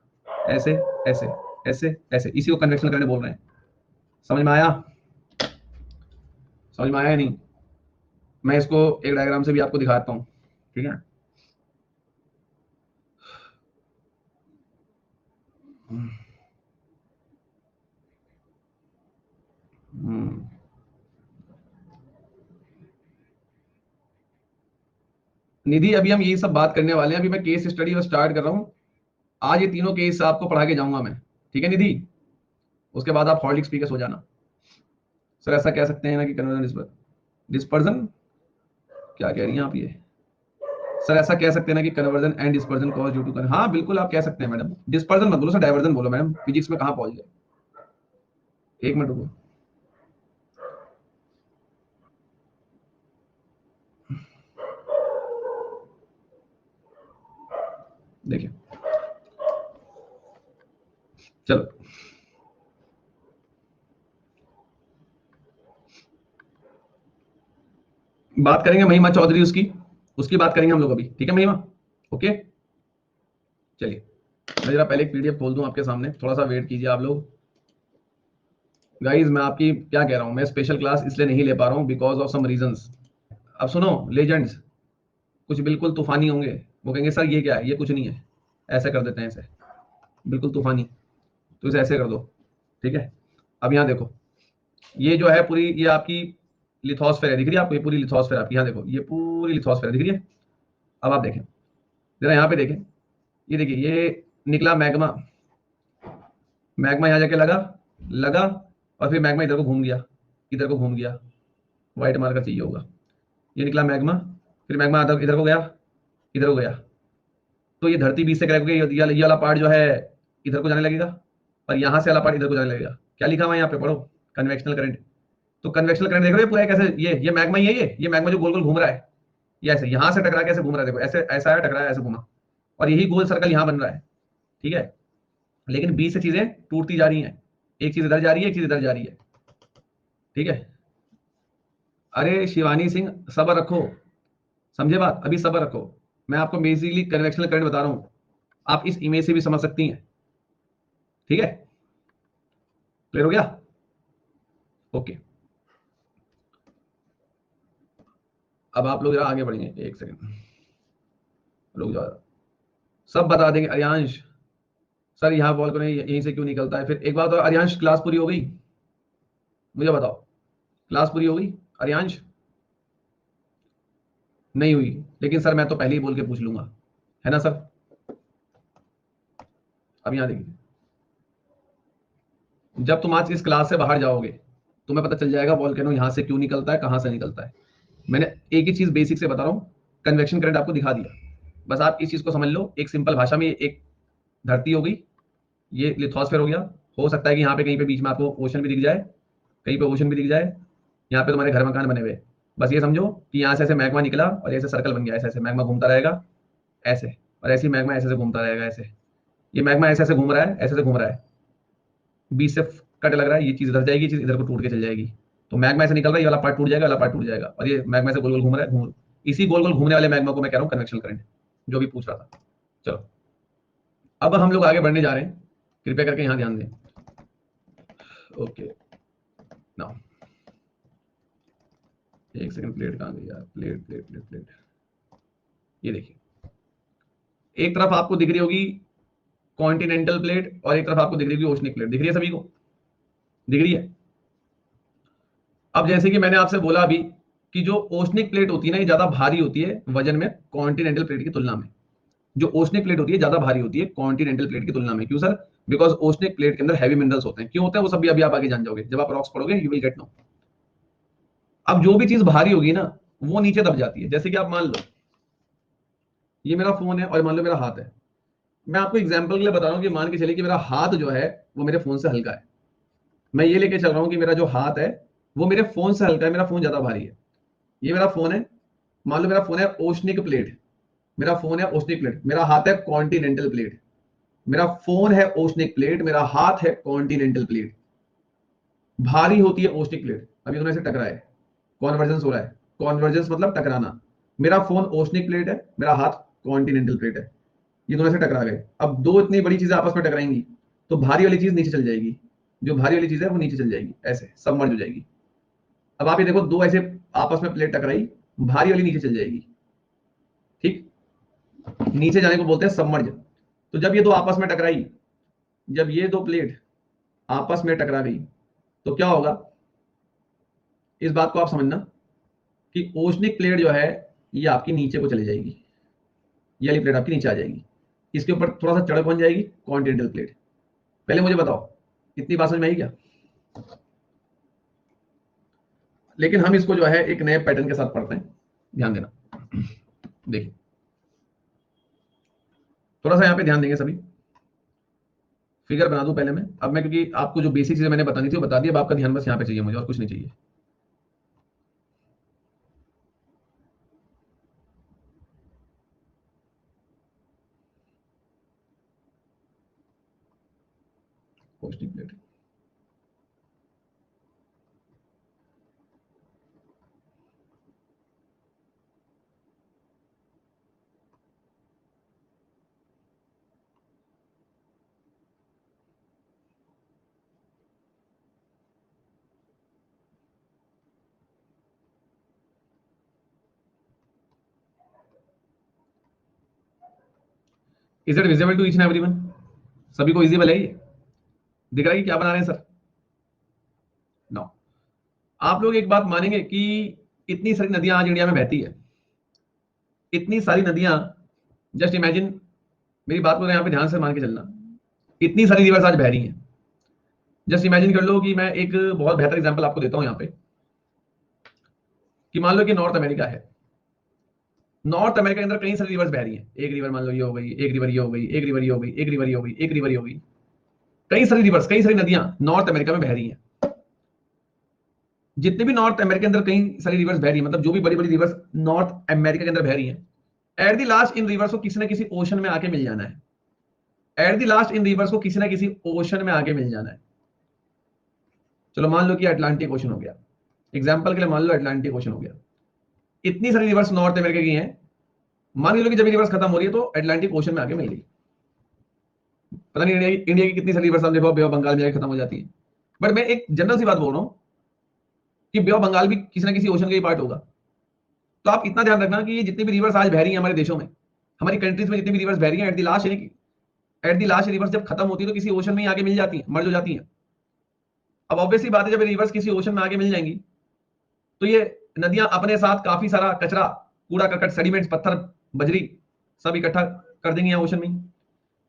S1: ऐसे ऐसे ऐसे ऐसे, इसी को कन्वेक्शनल करंट बोल रहे हैं। समझ में आया, समझ में आया या नहीं? मैं इसको एक डायग्राम से भी आपको दिखाता हूँ, ठीक है। निधि अभी हम यही सब बात करने वाले हैं, अभी मैं केस स्टडी और स्टार्ट कर रहा हूँ। आज ये तीनों केस आपको पढ़ा के जाऊंगा मैं, ठीक है निधि? उसके बाद आप हॉर्लिक्स पी के सो जाना। सर ऐसा कह सकते हैं ना कि कन्वर्जन डिस्पर्जन, क्या कह रही हैं आप ये? सर ऐसा कह सकते हैं ना कि conversion and dispersion cause due to, हाँ बिल्कुल आप कह सकते हैं मैडम। डिस्पर्जन मत बोलो सर, डाइवर्जन बोलो मैडम, फिजिक्स में कहाँ पहुंच गए। एक मिनट रुको, देखिए चलो बात करेंगे महिमा चौधरी, उसकी उसकी बात करेंगे हम लोग अभी, ठीक है महिमा? ओके चलिए, मैं जरा पहले एक पीडीएफ खोल दूं आपके सामने, थोड़ा सा वेट कीजिए आप लोग। गाइस मैं आपकी क्या कह रहा हूं, मैं स्पेशल क्लास इसलिए नहीं ले पा रहा हूं बिकॉज ऑफ सम रीजंस। अब सुनो लेजेंड्स, कुछ बिल्कुल तूफानी होंगे, वो कहेंगे सर ये क्या है, ये कुछ नहीं है, ऐसे कर देते हैं ऐसे, बिल्कुल तूफानी, तो इसे ऐसे कर दो, ठीक है। अब यहाँ देखो, ये जो है पूरी ये आपकी लिथोस्फेयर दिख रही है आपको, ये पूरी लिथोस्फेयर आपकी, यहाँ देखो ये पूरी लिथोस्फेयर दिख रही है। अब आप देखें जरा, यहाँ पे देखें, ये देखिए ये निकला मैग्मा, मैग्मा यहाँ जाके लगा लगा और फिर मैग्मा इधर को घूम गया, इधर को घूम गया, व्हाइट मार्कर चाहिए होगा, ये निकला मैग्मा, फिर मैग्मा इधर इधर को गया, इधर को गया, तो ये धरती बीच से क्रैक होकर ये वाला पार्ट जो है इधर को जाने लगेगा और यहाँ से वाला पार्ट इधर को जाने लगेगा। क्या लिखा हुआ है यहाँ पे, पढ़ो, कन्वेक्शनल करंट। तो कन्वेक्शनल करंट देख रहे हो पूरा कैसे, ये मैग्मा ही है, ये मैग्मा जो गोल गोल घूम रहा है, ये ऐसे यहाँ से टकरा के ऐसे घूम रहा है, देखो ऐसे ऐसा है, टकराया ऐसे घूमा, और यही गोल सर्कल यहाँ बन रहा है, ठीक है। लेकिन बीच से चीजें टूटती जा रही हैं, एक चीज इधर जा रही है, एक चीज इधर जा रही है, ठीक है। अरे शिवानी सिंह सब्र रखो, समझे बात, अभी सब्र रखो। मैं आपको बेसिकली कन्वेक्शनल करंट बता रहा हूं, आप इस इमेज से भी समझ सकती हैं, ठीक है। क्लियर हो गया? ओके, अब आप लोग जरा आगे बढ़िए, एक सेकंड रुक जाओ, सब बता देंगे। अर्यांश सर यहाँ बॉल को नहीं यहीं से क्यों निकलता है, फिर एक बात और, अर्यांश क्लास पूरी हो गई, मुझे बताओ क्लास पूरी हो गई अर्यांश? नहीं हुई, लेकिन सर मैं तो पहले ही बोल के पूछ लूंगा, है ना सर? अब यहाँ देखिए, जब तुम आज इस क्लास से बाहर जाओगे तुम्हें पता चल जाएगा वॉल्केनो यहाँ से क्यों निकलता है, कहाँ से निकलता है। मैंने एक ही चीज बेसिक से बता रहा हूँ, कन्वेक्शन करंट आपको दिखा दिया, बस आप इस चीज को समझ लो, एक सिंपल भाषा में, एक धरती हो गई, ये लिथोस्फेयर हो गया। हो सकता है कि यहाँ पे कहीं पे बीच में आपको ओशन भी दिख जाए, कहीं पे ओशन भी दिख जाए, यहाँ पे तुम्हारे घर मकान बने हुए। बस ये समझो कि यहाँ से ऐसे मैग्मा निकला और ऐसे सर्कल बन गया, ऐसे ऐसे मैग्मा घूमता रहेगा ऐसे, और ऐसे मैग्मा ऐसे ऐसे घूमता रहेगा ऐसे। ये मैग्मा ऐसे ऐसे घूम रहा है, ऐसे ऐसे घूम रहा है, बीच से कट लग रहा है, ये चीज इधर जाएगी, ये चीज इधर को टूट के चल जाएगी। तो मैग्मा ऐसे निकल रहा है, ये वाला पार्ट टूट जाएगा, वाला पार्ट टूट जाएगा, और ये मैग्मा से गोल गोल घूम रहा है, घूम। इसी गोल गोल घूमने वाले मैग्मा को मैं कह रहा हूँ कन्वेक्शन करंट, जो भी पूछ रहा था। चलो अब हम लोग आगे बढ़ने जा रहे हैं, कृपया करके यहाँ ध्यान दें। ओके नाउ एक सेकंड, प्लेट कहाँ गई यार, प्लेट प्लेट प्लेट प्लेट, ये देखिए, एक तरफ आपको दिख रही होगी कॉन्टिनेंटल प्लेट और एक तरफ आपको दिख रही होगी ओशनिक प्लेट। दिख रही है सभी को? दिख रही है? अब जैसे कि मैंने आपसे बोला अभी कि जो ओशनिक प्लेट होती है ना, ये ज्यादा भारी होती है वजन में कॉन्टिनेंटल प्लेट की तुलना में। जो ओशनिक प्लेट होती है ज्यादा भारी होती है कॉन्टिनेंटल प्लेट की तुलना में। क्यों सर? बिकॉज ओशनिक प्लेट के अंदर हैवी मिनरल्स होते हैं। क्यों होते हैं वो सब भी अभी आप आगे जान जाओगे, जब आप रॉक्स पढ़ोगे यू विल गेट नो। अब जो भी चीज भारी होगी ना, वो नीचे दब जाती है। जैसे कि आप मान लो ये मेरा फोन है और मान लो मेरा हाथ है। मैं आपको एग्जांपल के लिए बता रहा हूं कि मान के चलिए कि मेरा हाथ जो है वो मेरे फोन से हल्का है। मैं ये लेके चल रहा हूं कि मेरा जो हाथ है वो मेरे फोन से हल्का है, मेरा फोन ज्यादा भारी है। ये मेरा फोन है, मान लो मेरा फोन है ओशनिक प्लेट, मेरा फोन है ओशनिक प्लेट, मेरा हाथ है कॉन्टिनेंटल प्लेट। मेरा फोन है ओशनिक प्लेट, मेरा हाथ है कॉन्टिनेंटल प्लेट। भारी होती है ओशनिक प्लेट। अभी दोनों से टकरा है, कॉन्वर्जेंस हो रहा है। कॉन्वर्जेंस मतलब टकराना। मेरा फोन ओशनिक प्लेट है, मेरा हाथ कॉन्टिनेंटल प्लेट है, ये दोनों से टकरा गए। अब दो इतनी बड़ी चीजें आपस में टकराएंगी तो भारी वाली चीज नीचे चल जाएगी, जो भारी वाली चीज है वो नीचे चल जाएगी, ऐसे सबमर्ज हो जाएगी। अब आप ये देखो, दो ऐसे आपस में प्लेट टकराई, भारी वाली नीचे चल जाएगी, ठीक, नीचे जाने को बोलते हैं सबमर्ज। तो जब ये दो आपस में टकराई, जब ये दो प्लेट आपस में टकरा गई तो क्या होगा, इस बात को आप समझना कि ओशनिक प्लेट जो है ये आपकी नीचे को चली जाएगी, ये वाली प्लेट आपकी नीचे आ जाएगी, इसके ऊपर थोड़ा सा चढ़क बन जाएगी कॉन्टिनेंटल प्लेट। पहले मुझे बताओ इतनी बात समझ में आई क्या? लेकिन हम इसको जो है एक नए पैटर्न के साथ पढ़ते हैं, ध्यान देना। देखिए थोड़ा सा यहाँ पे ध्यान देंगे सभी। फिगर बना दूं पहले मैं, अब मैं, क्योंकि आपको जो बेसिक चीजें मैंने बतानी थी वो बता दी। अब आपका ध्यान बस यहाँ पे चाहिए मुझे, और कुछ नहीं चाहिए। Positive plate, is it visible to each and everyone? सभी को विजिबल है ये? दिख रहा है कि क्या बना रहे हैं सर? नो। आप लोग एक बात मानेंगे कि इतनी सारी नदियां आज इंडिया में बहती है, इतनी सारी नदियां, जस्ट इमेजिन, मेरी बात को यहाँ पे ध्यान से मान के चलना, इतनी सारी रिवर्स आज बह रही हैं। जस्ट इमेजिन कर लो कि मैं एक बहुत बेहतर एग्जांपल आपको देता हूं यहाँ पे, कि मान लो कि नॉर्थ अमेरिका है। नॉर्थ अमेरिका के अंदर कई सारी रिवर्स बह रही हैं। एक रिवर मान लो ये हो गई, एक रिवर ये हो गई, एक रिवर ये हो गई, एक रिवर ये हो गई, एक रिवर ये हो गई, कई सारी रिवर्स, कई सारी नदियां नॉर्थ अमेरिका में बह रही हैं। जितने भी नॉर्थ अमेरिका के अंदर कई सारी रिवर्स बह रही है, मतलब जो भी बड़ी बड़ी रिवर्स नॉर्थ अमेरिका के अंदर बह रही हैं, at the last in reverse को किसी ना किसी ओशन में आके मिल जाना है। At the last in reverse को किसी ना किसी ओशन में आके मिल जाना है। चलो मान लो कि अटलांटिक ओशन हो गया, एग्जाम्पल के लिए मान लो अटलांटिक ओशन हो गया। इतनी सारी रिवर्स नॉर्थ अमेरिका की हैं, मान लो कि जब रिवर्स खत्म हो रही है तो अटलांटिक ओशन में आके मिल गई। पता नहीं इंडिया की कितनी सारी रिवर्स आप देखो बे ऑफ बंगाल में जाके खत्म हो जाती है। बट मैं एक जनरल सी बात बोल रहा हूं कि बे ऑफ बंगाल भी किसी ना किसी ओशन का ही पार्ट होगा। तो आप इतना ध्यान रखना कि ये जितनी भी रिवर्स आज बह रही है हमारे देशों में, हमारी कंट्रीज में जितनी भी रिवर्स बह रही है, एट द लास्ट, यानी एट द लास्ट रिवर्स जब खत्म होती है तो किसी ओशन में ही आगे मिल जाती है, मर्ज हो जाती है। अब ऑब्वियसली बात है, जब रिवर्स किसी ओशन में आगे मिल जाएंगी तो ये नदियां अपने साथ काफी सारा कचरा, कूड़ा करकट, सेडिमेंट्स, पत्थर, बजरी सब इकट्ठा कर देंगे यहाँ ओशन में।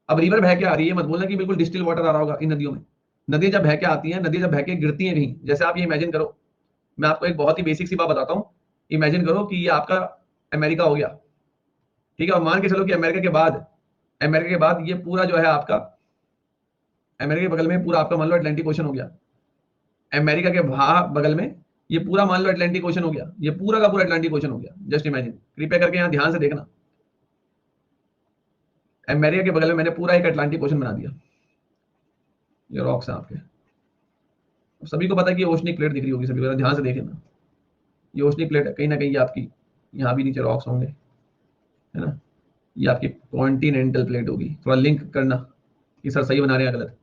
S1: अब रिवर बह के आ रही है, मत बोलना कि बिल्कुल डिस्टिल वाटर आ रहा होगा इन नदियों में। नदियां जब बह के आती हैं, नदियां जब बह के गिरती हैं कहीं, जैसे आप ये इमेजिन करो, मैं आपको एक बहुत ही बेसिक सी बात बताता हूं। इमेजिन करो कि ये आपका अमेरिका हो गया, ठीक है। और मान के चलो कि अमेरिका के बाद ये पूरा जो है आपका, अमेरिका के बगल में पूरा आपका मान लो अटलांटिक ओशन हो गया, अमेरिका के बगल में ये पूरा मान लो अटलांटिक ओशन हो गया, ये पूरा का पूरा अटलांटिक ओशन हो गया। जस्ट इमेजिन, कृपया करके यहाँ ध्यान से देखना, अमेरिका के बगल में मैंने पूरा एक अटलांटिक ओशन बना दिया, ये रॉक्स हैं आपके, सभी को पता है कि ओशनिक प्लेट दिख रही होगी, सभी को ध्यान से देखें ना, ये ओशनिक प्लेट है, कहीं ना कहीं ये आपकी यहाँ भी नीचे रॉक्स होंगे, है ना, ये आपकी कॉन्टिनेंटल प्लेट होगी। थोड़ा लिंक करना कि सर सही बना रहे हैं गलत।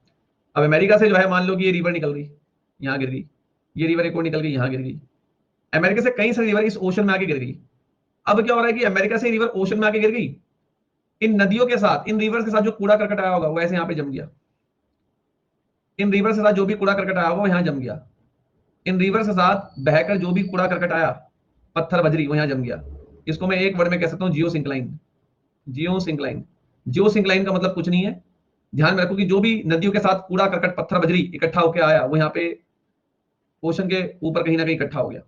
S1: अब अमेरिका से जो है मान लो कि ये रिवर निकल गई, यहाँ गिर गई, ये रिवर एक और निकल गई, यहाँ गिर गई, अमेरिका से कई सारी रिवर इस ओशन में आके गिर गई। अब क्या हो रहा है कि अमेरिका से रिवर ओशन में आके गिर गई, इन नदियों के साथ, इन रिवर्स के साथ जो कूड़ा करकट आया होगा वो ऐसे यहाँ पे जम गया, इन रिवर्स के साथ जो भी कूड़ा करकट आया होगा वो यहाँ जम गया, इन रिवर्स के साथ बहकर जो भी कूड़ा करकट आया, पत्थर बजरी, वो यहाँ जम गया। इसको मैं एक वर्ड में कह सकता हूँ, जियोसिंक्लाइन। जियोसिंक्लाइन, जियोसिंक्लाइन का मतलब कुछ नहीं है, ध्यान में रखो कि जो भी नदियों के साथ कूड़ा करकट पत्थर बजरी इकट्ठा होकर आया वो यहाँ पे ओशन के ऊपर कहीं ना कहीं इकट्ठा हो गया।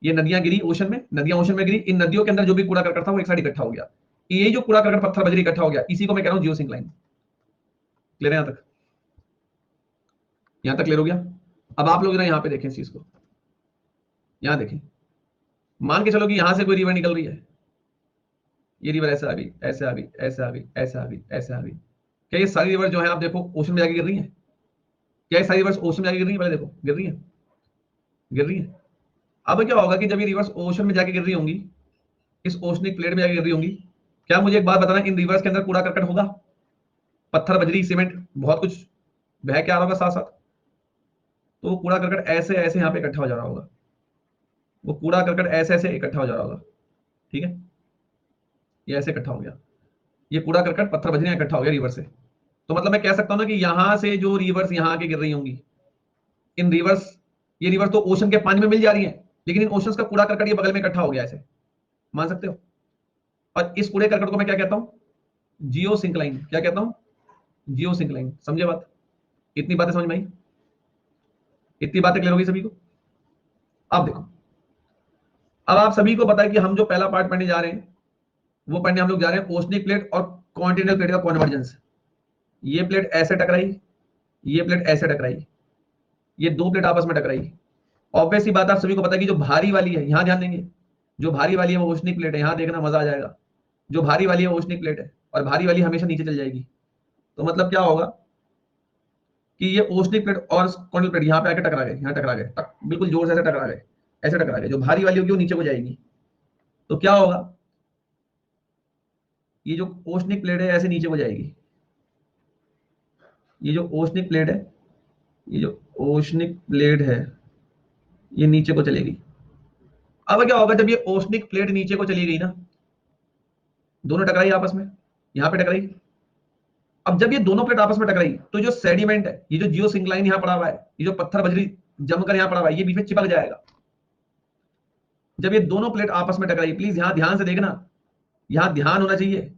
S1: ये नदियां गिरी ओशन में, नदियां ओशन में गिरी, इन नदियों के अंदर जो भी कूड़ा करकट था वो एक साइड इकट्ठा हो गया, ये जो कूड़ा करकट पत्थर बजरी इकट्ठा हो गया इसी को मैं कह रहा हूं जियोसिंक्लाइन। क्लियर है यहां तक क्लियर हो गया। अब आप लोग ना यहां पे देखें इस चीज को, यहां देखें, मान के चलो कि यहां से कोई रिवर निकल रही है, ये रिवर ऐसे आ गई, ऐसे आ गई, ऐसे आ गई, ऐसे आ गई, ऐसे आ गई, क्या ये सारी रिवर जो है आप देखो ओशन में जाके गिर रही है? क्या ये सारी रिवर्स ओशन में जाके गिर रही है? पहले देखो, गिर रही है, गिर रही है। अब क्या होगा कि जब ये रिवर्स ओशन में जाके गिर रही होंगी, इस ओशनिक प्लेट में जाके गिर रही होंगी, क्या मुझे एक बात बताना, इन रिवर्स के अंदर कूड़ा करकट होगा, पत्थर बजरी सीमेंट बहुत कुछ बह के आ रहा होगा साथ साथ, तो वो कूड़ा करकट ऐसे ऐसे यहाँ पे इकट्ठा हो जा रहा होगा, वो कूड़ा करकट ऐसे ऐसे इकट्ठा हो जा रहा होगा, ठीक है, ये ऐसे इकट्ठा हो गया, ये कूड़ा करकट पत्थर बजरी इकट्ठा हो गया रिवर से। तो मतलब मैं कह सकता हूं ना कि यहां से जो रिवर्स यहाँ आके गिर रही होंगी, इन रिवर्स, ये रिवर तो ओशन के पानी में मिल जा रही है, लेकिन इन ओशंस का कूड़ा करकट ये बगल में इकट्ठा हो गया ऐसे, मान सकते हो। और इस कूड़े करकट को मैं क्या कहता हूं? जियोसिंक्लाइन। क्या कहता हूं? जियोसिंक्लाइन। समझे बात? इतनी बातें समझ में आई? इतनी बातें क्लियर होगी सभी को? अब देखो, अब आप सभी को पता है कि हम जो पहला पार्ट पढ़ने जा रहे हैं वो पढ़ने हम लोग जा रहे हैं ओशनिक प्लेट और कॉन्टिनेंटल प्लेट का कन्वर्जेंस। ये प्लेट ऐसे टकराई, ये प्लेट ऐसे टकराई, ये दो प्लेट आपस में टकराई। ऑब्वियस सी बात, आप सभी को पता है कि जो भारी वाली है, यहां ध्यान देंगे, जो भारी वाली है वो ओशनिक प्लेट है, यहां देखना मजा आ जाएगा, जो भारी वाली है ओशनिक प्लेट है और भारी वाली हमेशा नीचे चल जाएगी। तो मतलब क्या होगा कि ये ओशनिक प्लेट और कॉन्टिनेंटल प्लेट यहाँ पे आके टकरा गए, यहाँ टकरा गए, बिल्कुल जोर से ऐसे टकरा गए, ऐसे टकरा गए। जो भारी वाली होगी वो नीचे को जाएगी, तो क्या होगा, ये जो ओशनिक प्लेट है ऐसे नीचे को जाएगी, ये जो ओशनिक प्लेट है, ये जो ओशनिक प्लेट है ये नीचे को चलेगी। अब क्या होगा, जब ये ओशनिक प्लेट नीचे को चली गई ना, दोनों टकराई आपस में, यहां पे टकराई। अब जब ये दोनों प्लेट आपस में टकराई तो जो सेडिमेंट है, ये जो जियोसिंक्लाइन यहां पड़ा हुआ है, ये जो पत्थर बजरी जमकर यहां पड़ा हुआ है, ये बीच में चिपक जाएगा। जब ये दोनों प्लेट आपस में टकराई, प्लीज यहां ध्यान से देखना, यहां ध्यान होना चाहिए,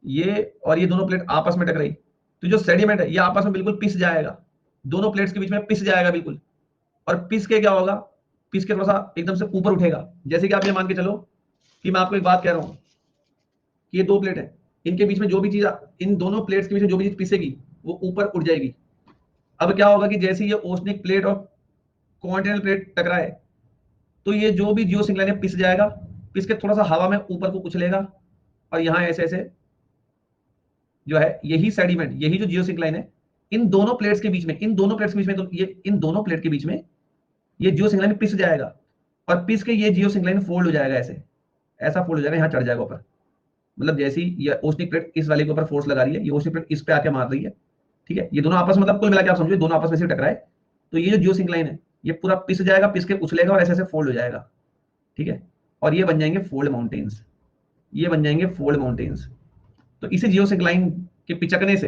S1: ये और ये दोनों प्लेट आपस में टकराई तो जो सेडिमेंट है ये आपस में बिल्कुल पिस जाएगा, दोनों प्लेट्स के बीच में पिस जाएगा बिल्कुल। और पिस के क्या होगा, पिस के थोड़ा सा एकदम से ऊपर उठेगा। जैसे कि आप ये मान के चलो कि मैं आपको एक बात कह रहा हूं कि ये दो प्लेट है, इनके बीच में जो भी चीज, इन दोनों प्लेट्स के बीच में जो भी चीज पिसेगी वो ऊपर उठ जाएगी। अब क्या होगा कि जैसे ये ओशनिक प्लेट और कॉन्टिनेंटल प्लेट टकराए तो ये जो भी जियोसिंक्लाइन है पिस जाएगा, पिस के थोड़ा सा हवा में ऊपर को उछलेगा और यहाँ ऐसे ऐसे जो है यही सेडिमेंट, यही जो जियोसिंक्लाइन है, इन दोनों प्लेट्स के बीच में, इन दोनों प्लेट्स के बीच में, तो ये इन दोनों प्लेट के बीच में ये जियोसिंक्लाइन पिस जाएगा और पिस के ये जियोसिंक्लाइन फोल्ड हो जाएगा, ऐसे ऐसा फोल्ड हो जाएगा, यहाँ चढ़ जाएगा ऊपर। मतलब जैसी ये ओशनिक प्लेट इस वाले के ऊपर फोर्स लगा रही है, ये ओशनिक प्लेट इस पे आके मार रही है, ठीक है, ये दोनों आपस में, मतलब कुल मिला के आप समझो दोनों आपस में से टकराए तो ये जो जियोसिंक्लाइन है ये पूरा पिस जाएगा, पिस के उछलेगा और ऐसे ऐसे फोल्ड हो जाएगा, ठीक है, और ये बन जाएंगे फोल्ड माउंटेन्स, ये बन जाएंगे फोल्ड माउंटेन्स। तो इसे जियोसिंक्लाइन के पिचकने से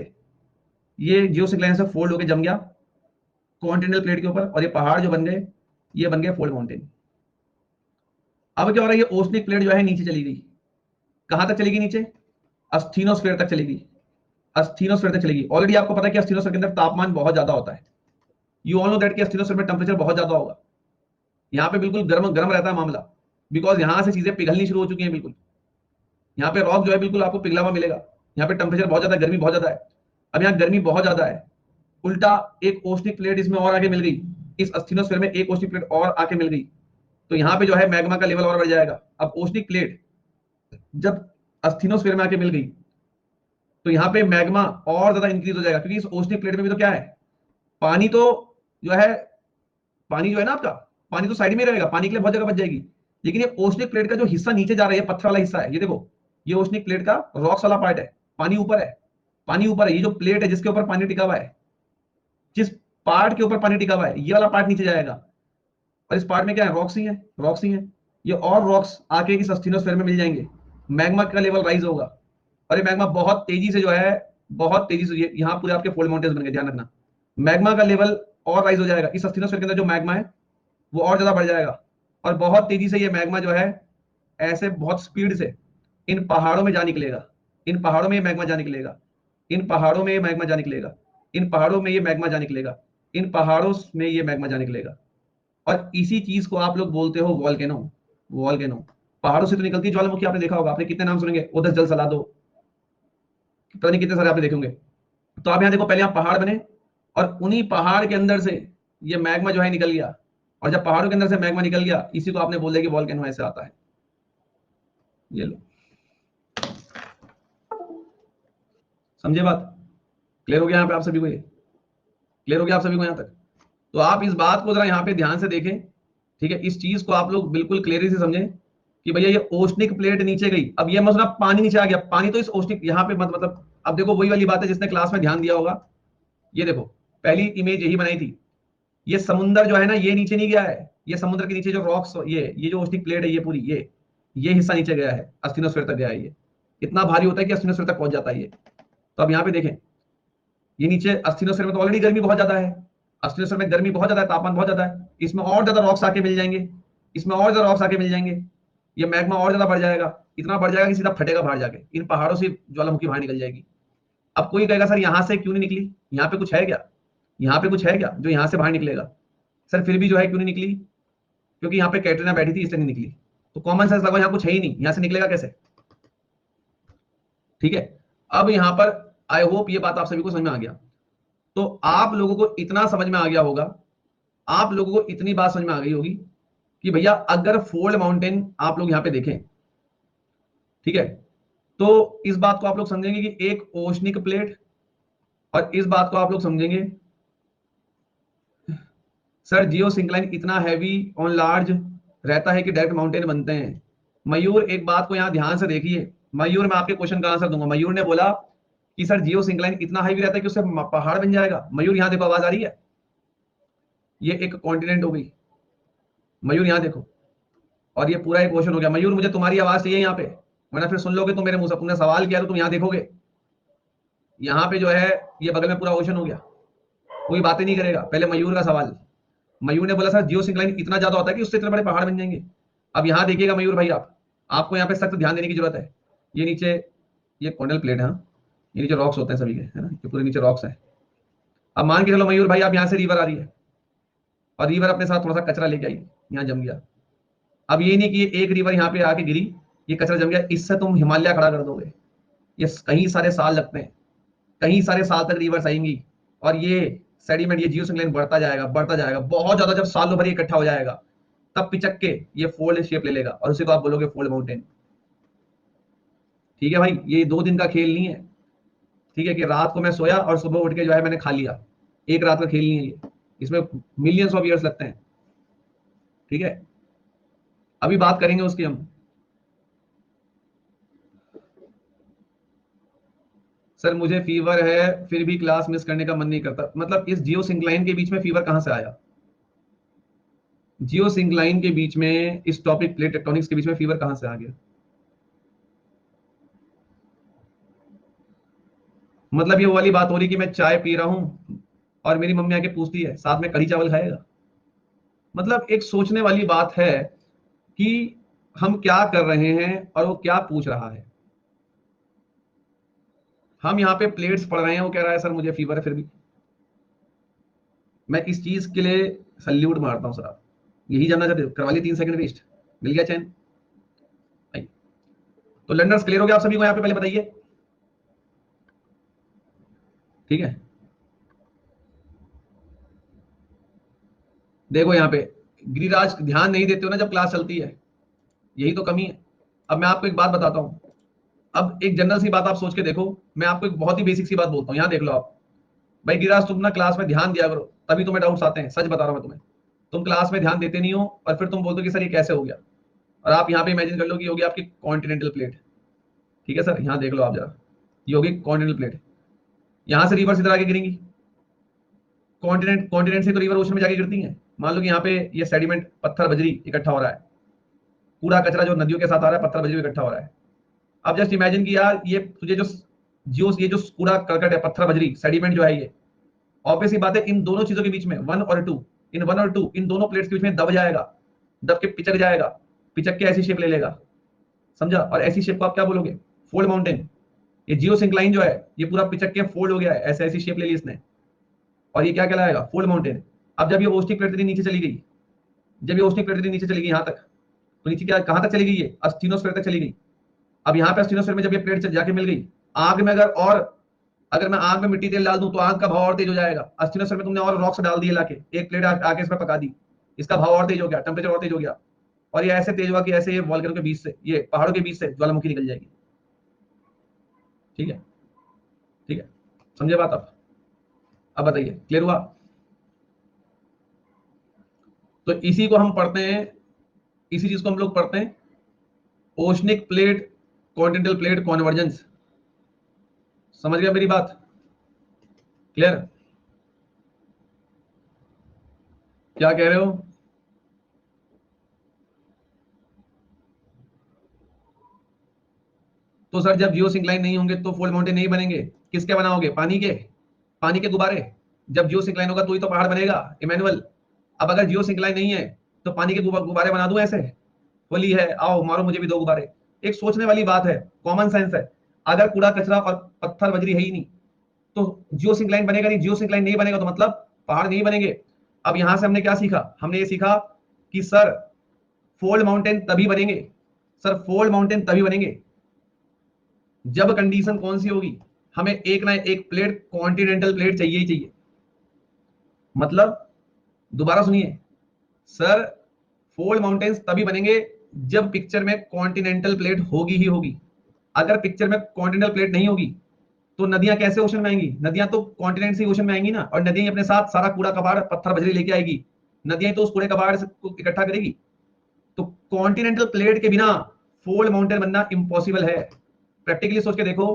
S1: ये जियोसिंक्लाइन से फोल्ड होकर जम गया कॉन्टिनेंटल प्लेट के ऊपर और ये पहाड़ जो बन गए ये बन गए फोल्ड माउंटेन। अब क्या हो रहा है, ये ओशनिक प्लेट जो है नीचे चली गई, कहां तक चलेगी? नीचे अस्थीनोस्फीयर तक चलेगी, अस्थीनोस्फीयर तक चलेगी। ऑलरेडी आपको पता है कि अस्थीनोस्फीयर के अंदर तापमान बहुत ज्यादा होता है, यू ऑल नो दैट कि अस्थीनोस्फीयर में टेंपरेचर बहुत ज्यादा होगा, यहाँ पे बिल्कुल गर्म गर्म रहता है मामला, बिकॉज यहां से चीजें पिघलनी शुरू हो चुकी हैं बिल्कुल, यहाँ पे रॉक जो है बिल्कुल आपको पिघला हुआ मिलेगा। यहाँ पे टेम्परेचर बहुत ज्यादा है, गर्मी बहुत ज्यादा है। अब यहाँ गर्मी बहुत ज्यादा है, उल्टा एक ओस्निक प्लेट इसमें और आगे मिल गई, इस अस्थिनोस्फीयर में एक ओस्निक प्लेट और आके मिल गई, तो यहाँ पे जो है मैग्मा का लेवल और बढ़ जाएगा। अब ओस्निक प्लेट जब अस्थिनोस्फीयर में आके मिल गई तो यहाँ पे मैग्मा और ज्यादा इंक्रीज हो जाएगा, क्योंकि इस ओस्निक प्लेट में भी तो क्या है, पानी तो जो है, पानी जो है ना आपका, पानी तो साइड में रहेगा, पानी के लिए बहुत जगह बच जाएगी। लेकिन ये ओशनिक प्लेट का जो हिस्सा नीचे जा रहा है, ये पत्थर वाला हिस्सा है, ये देखो, ये ओशनिक प्लेट का रॉक्स वाला पार्ट है, पानी ऊपर है, पानी ऊपर है, ये जो प्लेट है जिसके ऊपर पानी टिका हुआ है, जिस पार्ट के ऊपर पानी टिका हुआ है, ये वाला पार्ट नीचे जाएगा, और इस पार्ट में क्या है, रॉक्स ही है, रॉक्स ही है। ये और रॉक्स आके इस अस्थिनोस्फीयर में मिल जाएंगे, मैग्मा का लेवल राइज होगा, और ये मैग्मा बहुत तेजी से जो है, बहुत तेजी से, यहाँ पूरे आपके फोल्ड माउंटेन्स बन गए, ध्यान रखना, मैग्मा का लेवल और राइज हो जाएगा, इस अस्थिनोस्फीयर के अंदर जो मैग्मा है वो और ज्यादा बढ़ जाएगा, और बहुत तेजी से ये मैग्मा जो है ऐसे बहुत स्पीड से इन पहाड़ों में जा निकलेगा, इन पहाड़ों में ये मैग्मा जा निकलेगा, इन पहाड़ों में ये मैग्मा जा निकलेगा, इन पहाड़ों में ये मैग्मा जा निकलेगा, इन पहाड़ों में ये मैग्मा जा निकलेगा। और इसी चीज को आप लोग बोलते हो वॉल्केनो। वॉल्केनो, पहाड़ों से तो निकलती है ज्वालामुखी, आपने देखा होगा, आपने कितने नाम सुनेंगे, उधर जल सला दो, पता नहीं कितने सारे आपने देखेंगे। तो आप यहाँ देखो, पहले यहाँ पहाड़ बने, और उन्हीं पहाड़ के अंदर से ये मैग्मा जो है निकल गया, और जब पहाड़ों के अंदर से मैग्मा निकल गया, इसी को आपने बोल दिया कि वॉल्केनो ऐसे आता है। ये लो, समझे बात, क्लियर हो गया यहाँ पे आप सभी को, ये क्लियर हो गया आप सभी को यहाँ तक। तो आप इस बात को जरा यहाँ पे ध्यान से देखें, ठीक है, इस चीज को आप लोग बिल्कुल क्लियरली से समझें कि भैया ये ओशनिक प्लेट नीचे गई, अब ये मतलब पानी नीचे आ गया, पानी तो इस ओशनिक यहाँ पे मतलब अब देखो वही वाली बात है जिसने क्लास में ध्यान दिया होगा, ये देखो पहली इमेज यही बनाई थी, ये समुंदर जो है ना, ये नीचे नहीं गया है, ये समुद्र के नीचे जो रॉक्स, ये जो ओशनिक प्लेट है, ये पूरी ये हिस्सा नीचे गया है, अस्थिनोस्फीयर तक गया है, ये इतना भारी होता है कि अस्थिनोस्फीयर तक पहुंच जाता है ये। तो अब यहाँ पे देखें, ये नीचे अस्थिनोस्फीयर में तो ऑलरेडी गर्मी बहुत ज्यादा है, अस्थिनोस्फीयर में गर्मी बहुत ज्यादा है, तापमान बहुत ज्यादा है, इसमें और ज्यादा रॉक्स आके मिल जाएंगे, इसमें और ज्यादा रॉक्स आके मिल जाएंगे, ये मैग्मा और ज्यादा बढ़ जाएगा, इतना बढ़ जाएगा कि सीधा फटेगा बाहर जाके, इन पहाड़ों से ज्वालामुखी बाहर निकल जाएगी। अब कोई कहेगा सर यहाँ से क्यों नहीं निकली, यहाँ पे कुछ है क्या, यहाँ पे कुछ है क्या जो यहाँ से बाहर निकलेगा, सर फिर भी जो है क्यों नहीं निकली, क्योंकि यहाँ पे कैटरीना बैठी थी इसलिए नहीं निकली। तो कॉमन सेंस लगभग यहाँ कुछ है ही नहीं, यहाँ से निकलेगा कैसे, ठीक है। अब यहाँ पर आई होप ये बात आप सभी को समझ में आ गया। तो आप लोगों को इतना समझ में आ गया होगा, आप लोगों को इतनी बात समझ में आ गई होगी कि भैया अगर फोल्ड माउंटेन आप लोग यहाँ पे देखें, ठीक है, तो इस बात को आप लोग समझेंगे कि एक ओशनिक प्लेट, और इस बात को आप लोग समझेंगे सर जियो सिंक्लाइन इतना हैवी ऑन लार्ज रहता है कि डायरेक्ट माउंटेन बनते हैं। मयूर एक बात को यहाँ ध्यान से देखिए, मयूर मैं आपके क्वेश्चन का आंसर दूंगा। मयूर ने बोला कि सर जियो सिंक्लाइन इतना हैवी रहता है कि उससे पहाड़ बन जाएगा। मयूर यहाँ देखो, आवाज आ रही है, ये एक कॉन्टिनेंट हो गई, मयूर यहाँ देखो, और ये पूरा एक ओशन हो गया। मयूर मुझे तुम्हारी आवाज चाहिए यहाँ पे, वरना फिर सुन लोगे तुम मेरे मुंह से, तुमने सवाल किया तो तुम यहाँ देखोगे, यहाँ पे जो है ये बगल में पूरा ओशन हो गया, कोई बातें नहीं करेगा। पहले मयूर का सवाल, मयूर ने बोला सर जियो सिंक्लाइन इतना ज्यादा होता है कि उससे इतने बड़े पहाड़ बन जाएंगे। अब यहाँ देखिएगा मयूर भाई, आपको यहाँ पे सख्त ध्यान देने की जरूरत है। ये नीचे ये कॉर्नल प्लेट है, ये नीचे रॉक्स होते हैं सभी के, है ना, ये पूरे नीचे रॉक्स है। अब मान के चलो मयूर भाई, आप यहाँ से रिवर आ रही है, और रिवर अपने साथ थोड़ा सा कचरा लेके आई, यहाँ जम गया। अब ये नहीं कि एक रिवर यहाँ पे आके गिरी, ये कचरा जम गया, इससे तुम हिमालय खड़ा कर दोगे, ये कई सारे साल लगते हैं, कई सारे साल तक रिवर्स आएंगी, और ये सेडिमेंट, ये जियो सिंक्लाइन बढ़ता जाएगा, बढ़ता जाएगा, बहुत ज्यादा, जब सालों भर इकट्ठा हो जाएगा तब पिचक के ये फोल्ड शेप ले लेगा, और उसी को आप बोलोगे फोल्ड माउंटेन। ठीक है भाई, ये 2 दिन का खेल नहीं है, ठीक है, कि रात को मैं सोया और सुबह उठ के जो है मैंने खा लिया, एक रात का खेल नहीं है ये, इसमें मिलियंस ऑफ ईयर्स लगते हैं, ठीक है। अभी बात करेंगे उसकी हम। सर मुझे फीवर है फिर भी क्लास मिस करने का मन नहीं करता, मतलब इस जियो सिंक्लाइन के बीच में फीवर कहां से आया, जियो सिंक्लाइन के बीच में, इस टॉपिक प्लेट टेक्टोनिक्स के बीच में फीवर कहां से आ गया, मतलब ये वाली बात हो रही कि मैं चाय पी रहा हूं और मेरी मम्मी आके पूछती है साथ में कढ़ी चावल खाएगा, मतलब एक सोचने वाली बात है कि हम क्या कर रहे हैं और वो क्या पूछ रहा है। हम यहाँ पे प्लेट्स पढ़ रहे हैं, वो कह रहा है सर मुझे फीवर है फिर भी। मैं इस चीज के लिए सल्यूट मारता हूँ सर, आप यही जानना चाहते हो, करवा लिए 3 सेकंड वेस्ट, मिल गया चैन। तो लर्नर्स क्लियर हो गया आप सभी को यहाँ पे, पहले बताइए। ठीक है, देखो यहाँ पे गिरिराज ध्यान नहीं देते हो ना जब क्लास चलती है, यही तो कमी है। अब मैं आपको एक बात बताता हूं, अब एक जनरल सी बात आप सोच के देखो, मैं आपको एक बहुत ही बेसिक सी बात बोलता हूं, यहां देख लो आप। भाई गिरिराज तुम ना क्लास में ध्यान दिया करो, तभी तुम्हें डाउट्स आते हैं, सच बता रहा हूं मैं तुम्हें। तुम क्लास में ध्यान देते नहीं हो और फिर तुम बोलते हो कि सर ये कैसे हो गया। और आप यहाँ पे इमेजिन कर लो कि ये हो गया आपकी कॉन्टिनेंटल प्लेट। ठीक है सर, यहाँ देख लो आप जरा, ये होगी कॉन्टिनेंटल प्लेट, यहां से रिवर्स इधर आके गिरेंगी। कॉन्टिनेंट से तो रिवर ओशन में जाके गिरती हैं। मान लो कि यहाँ पे ये सेडिमेंट पत्थर बजरी इकट्ठा हो रहा है, कूड़ा कचरा जो नदियों के साथ आ रहा है पत्थर बजरी इकट्ठा हो रहा है। अब जस्ट इमेजिन कि यार ये तुझे ये जो कूड़ा करकट है पत्थर बजरी सेडिमेंट जो है ये, ऑब्वियस ही बात है इन दोनों चीजों के बीच में वन और टू इन दोनों प्लेट्स के बीच में दब जाएगा, दब के पिचक जाएगा, पिचक के ऐसी शेप ले लेगा, समझा। और ऐसी शेप को आप क्या बोलोगे, फोल्ड माउंटेन। ये जियो सिंक्लाइन जो है ये पूरा पिचक के फोल्ड हो गया है, ऐसे ऐसी शेप ले ली इसने, और ये क्या कहलाएगा, फोल्ड माउंटेन। अब जब ये ओस्टिक प्लेट नीचे चली गई, जब ये ओस्टिक प्लेट नीचे चली गई यहाँ तक, तो नीचे क्या कहां तक चली गई, ये अस्टिनोस्फीयर तक चली गई। अब यहाँ पे अस्टिनोस्फीयर में जब ये प्लेट जाके मिल गई, आग में अगर मैं आग में मिट्टी तेल डाल दूं तो आग का भाव और तेज हो जाएगा। अस्टिनोस्फीयर में तुमने और रॉक्स डाल दिए लाके, एक प्लेट आके इसमें पका दी, इसका भाव और तेज हो गया, टेम्परेचर और तेज हो गया, और ये ऐसे तेज हुआ कि ऐसे ये वॉल्केनो के बीच से, ये पहाड़ों के बीच से ज्वालामुखी निकल जाएगी। ठीक है, ठीक है, समझे बात आप। अब बताइए क्लियर हुआ। तो इसी को हम पढ़ते हैं, इसी चीज को हम लोग पढ़ते हैं oceanic plate continental plate convergence. समझ गया मेरी बात, क्लियर। क्या कह रहे हो, तो सर जब जियो सिंक्लाइन नहीं होंगे तो फोल्ड माउंटेन नहीं बनेंगे, किसके बनाओगे, पानी के गुब्बारे। जब जियो सिंक्लाइन होगा तो ही तो पहाड़ बनेगा, इमैनुअल। अब अगर जियो सिंक्लाइन नहीं है तो पानी के गुब्बारे बना दूं ऐसे, होली है आओ मारो मुझे भी दो गुब्बारे। एक सोचने वाली बात है, कॉमन सेंस है। अगर कूड़ा कचरा और पत्थर बजरी है ही नहीं तो जियो सिंक्लाइन बनेगा नहीं, जियो सिंक्लाइन नहीं बनेगा तो मतलब पहाड़ नहीं बनेंगे। अब यहां से हमने क्या सीखा, हमने ये सीखा कि सर फोल्ड माउंटेन तभी बनेंगे, सर फोल्ड माउंटेन तभी बनेंगे जब कंडीशन कौन सी होगी, हमें एक ना एक प्लेट कॉन्टिनेंटल प्लेट चाहिए ही चाहिए। मतलब दोबारा सुनिए सर, फोल्ड माउंटेन्स तभी बनेंगे जब पिक्चर में कॉन्टिनेंटल प्लेट होगी ही होगी। अगर पिक्चर में कॉन्टिनेंटल प्लेट नहीं होगी तो नदियां कैसे ओशन में आएंगी, नदियां तो कॉन्टिनेंट से ओशन में आएंगी ना, और नदियां अपने साथ सारा कूड़ा कबाड़ पत्थर बजरी लेके आएगी, नदियां तो उस कूड़े कबाड़ से इकट्ठा करेगी। तो कॉन्टिनेंटल प्लेट के बिना फोल्ड माउंटेन बनना इम्पॉसिबल है। प्रैक्टिकली सोच के देखो,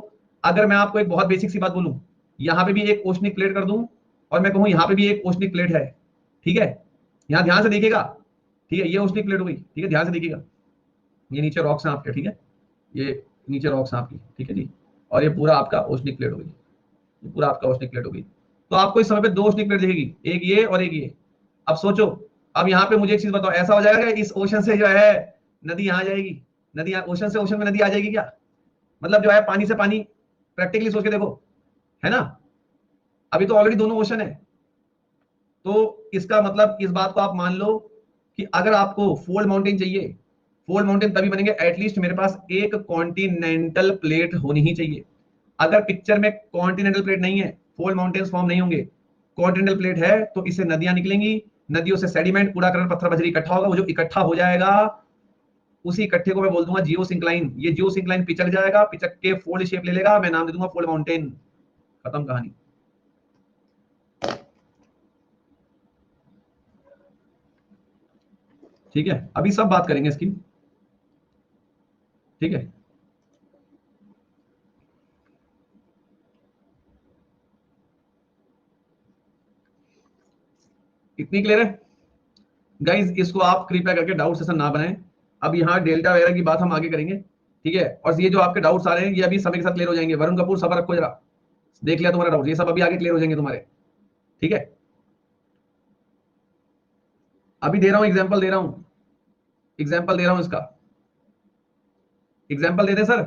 S1: अगर मैं आपको एक बहुत बेसिक सी बात बोलूं, यहां पे भी एक ओशनिक प्लेट कर दूं और मैं कहूं यहां पे भी एक ओशनिक प्लेट है, ठीक है, यहां ध्यान से देखिएगा, ठीक है, ये ओशनिक प्लेट हो गई, ठीक है, ध्यान से देखिएगा, ये नीचे रॉक्स हैं आपके, ठीक है, ये नीचे रॉक्स हैं आपकी, ठीक है जी, और ये पूरा आपका ओशनिक प्लेट हो गई, ये पूरा आपका ओशनिक प्लेट हो गई। तो आपको इस समय पे दो ओशनिक प्लेट दिखेगी, एक ये और एक ये। अब सोचो, अब यहाँ पे मुझे एक चीज बताओ, ऐसा हो जाएगा कि इस ओशन से जो है नदी यहाँ जाएगी, नदी ओशन से ओशन में नदी आ जाएगी क्या, मतलब जो है पानी से पानी, प्रैक्टिकली सोच के देखो, है ना। अभी तो ऑलरेडी दोनों ओशन है, तो इसका मतलब इस बात को आप मान लो कि अगर आपको फोल्ड माउंटेन चाहिए, फोल्ड माउंटेन तभी बनेंगे एटलीस्ट मेरे पास एक कॉन्टिनेंटल प्लेट होनी ही चाहिए। अगर पिक्चर में कॉन्टिनेंटल प्लेट नहीं है फोल्ड माउंटेन्स फॉर्म नहीं होंगे, कॉन्टिनेंटल प्लेट है तो इससे नदियां निकलेंगी, नदियों से सेडिमेंट कूड़ा करकट पत्थर बजरी इकट्ठा होगा, वो जो इकट्ठा हो जाएगा उसी इकट्ठे को मैं बोल दूंगा जियो सिंक्लाइन। ये जियो सिंक्लाइन पिचक जाएगा, पिचक के फोल्ड शेप ले लेगा, मैं नाम दे दूंगा फोल्ड माउंटेन, खत्म कहानी। ठीक है, अभी सब बात करेंगे इसकी, ठीक है। इतनी क्लियर है गाइज, इसको आप कृपया करके डाउट सेशन ना बनाएं। अब यहाँ डेल्टा वगैरह की बात हम आगे करेंगे, ठीक है, और ये जो आपके डाउट्स आ रहे हैं ये अभी समय के साथ क्लियर हो जाएंगे। वरुण कपूर सबर रखो जरा, देख लिया तुम्हारा डाउट, ये सब अभी आगे क्लियर हो जाएंगे तुम्हारे, ठीक है। अभी दे रहा हूं एग्जाम्पल, दे रहा हूं एग्जाम्पल, दे रहा हूं इसका एग्जाम्पल दे दे सर,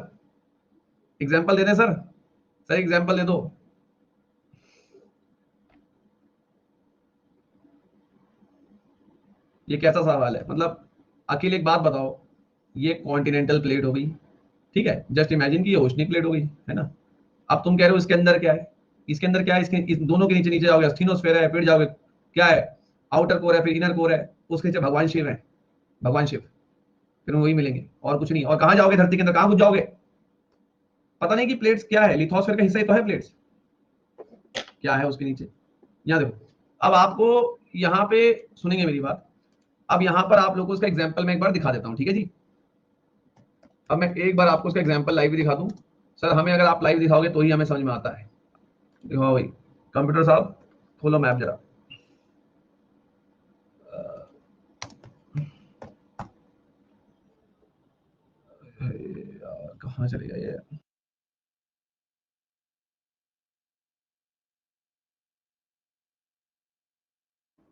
S1: एग्जाम्पल दे दे सर, सर एग्जाम्पल दे दो। ये कैसा सवाल है, मतलब अकेले एक बात बताओ, ये कॉन्टिनेंटल प्लेट हो गई, ठीक है, जस्ट इमेजिन कि ये ओशनिक प्लेट हो गई, है ना। अब तुम कह रहे हो इसके अंदर क्या है, इसके अंदर क्या है, इसके इस दोनों के नीचे नीचे जाओगे स्टीनोस्फेयर है, फिर जाओगे क्या है, आउटर कोर है, फिर इनर कोर है, उसके नीचे भगवान शिव है, भगवान शिव, फिर वही मिलेंगे और कुछ नहीं। और कहां जाओगे धरती के अंदर, कहां घुस जाओगे, पता नहीं कि प्लेट्स क्या है, लिथोस्फेयर का हिस्सा ही तो है प्लेट्स, क्या है उसके नीचे। यहाँ देखो, अब आपको यहाँ पे सुनेंगे मेरी बात, अब यहाँ पर आप लोगों को इसका एग्जाम्पल मैं एक बार दिखा देता हूँ, ठीक है जी। अब मैं एक बार आपको इसका एग्जाम्पल लाइव भी दिखा दूं। सर हमें अगर आप लाइव दिखाओगे तो ही हमें समझ में आता है। दिखाओ भाई कंप्यूटर साहब, खोलो मैप जरा। यार कहाँ चले गए ये,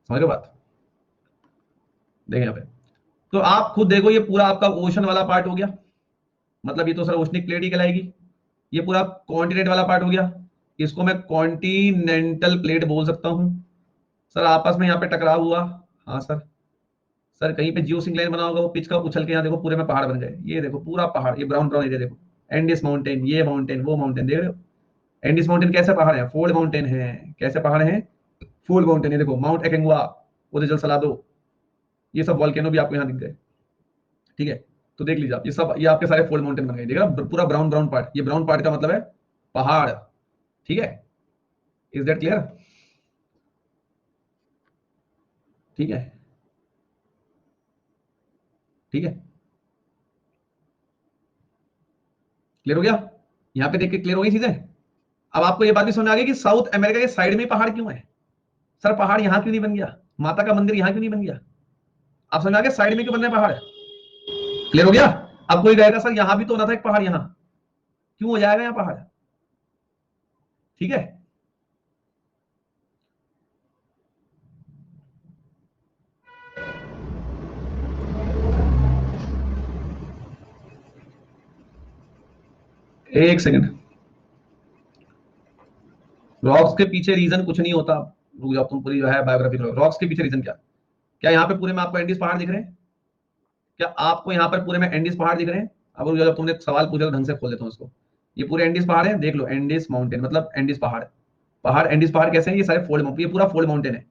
S1: समझ रहे हो बात, देखें यहाँ पे। तो आप खुद देखो, ये पूरा आपका ओशन वाला पार्ट हो गया, मतलब ये तो सर ओशनिक प्लेट ही कहलाएगी। ये पूरा कॉन्टिनेंट वाला पार्ट हो गया, इसको मैं कॉन्टिनेंटल प्लेट बोल सकता हूं। सर आपस में यहाँ पे टकराव हुआ, हाँ सर, सर कहीं पे जियो सिंक्लाइन बना होगा, वो पिच का उछल के यहाँ देखो पूरे में पहाड़ बन गए। ये देखो पूरा पहाड़, ये ब्राउन ब्राउन एरिया देखो, एंडिस माउंटेन, ये माउंटेन, वो माउंटेन, देख रहे हो। एंडिस माउंटेन कैसे पहाड़ है, फोल्ड माउंटेन है, कैसे पहाड़ है, फोल्ड माउंटेन है। देखो माउंट एकेंगुआ, ओरिजिनल सलादो, ये सब वॉल्केनो भी आपको यहाँ दिख गए, ठीक है। तो देख लीजिए आप, ये सब ये आपके सारे फोल्ड माउंटेन बन गए, देख रहे हो पूरा ब्राउन ब्राउन पार्ट, ये ब्राउन पार्ट का मतलब है पहाड़, ठीक है। इज दैट क्लियर, ठीक है, ठीक है, क्लियर हो गया, यहाँ पे देख के क्लियर हो गई चीजें। अब आपको ये बात भी समझ आ गई कि साउथ अमेरिका के साइड में पहाड़ क्यों है, सर पहाड़ यहां क्यों नहीं बन गया, माता का मंदिर यहां क्यों नहीं बन गया, आप समझ आ गया साइड में क्यों बन रहे पहाड़, क्लियर हो गया। अब कोई कहेगा सर यहां भी तो होना था एक पहाड़, यहां क्यों हो जाएगा यहाँ पहाड़, ठीक है। एक सेकंड, रॉक्स के पीछे रीजन कुछ नहीं होता, रुक जाओ, तुम पूरी जो है बायोग्राफी करो। रॉक्स के पीछे रीजन क्या, क्या यहाँ पे पूरे में आपको एंडीज पहाड़ दिख रहे हैं, क्या आपको यहाँ पर पूरे में एंडीज पहाड़ दिख रहे हैं। अब जब तुमने सवाल पूछा ढंग से खोल देता हूँ इसको, ये पूरे एंडीज पहाड़ है, देख लो एंडीज माउंटेन मतलब एंडीज पहाड़, पहाड़ एंडीज पहाड़ कैसे हैं, ये सारे फोल्ड, ये पूरा फोल्ड माउंटेन है।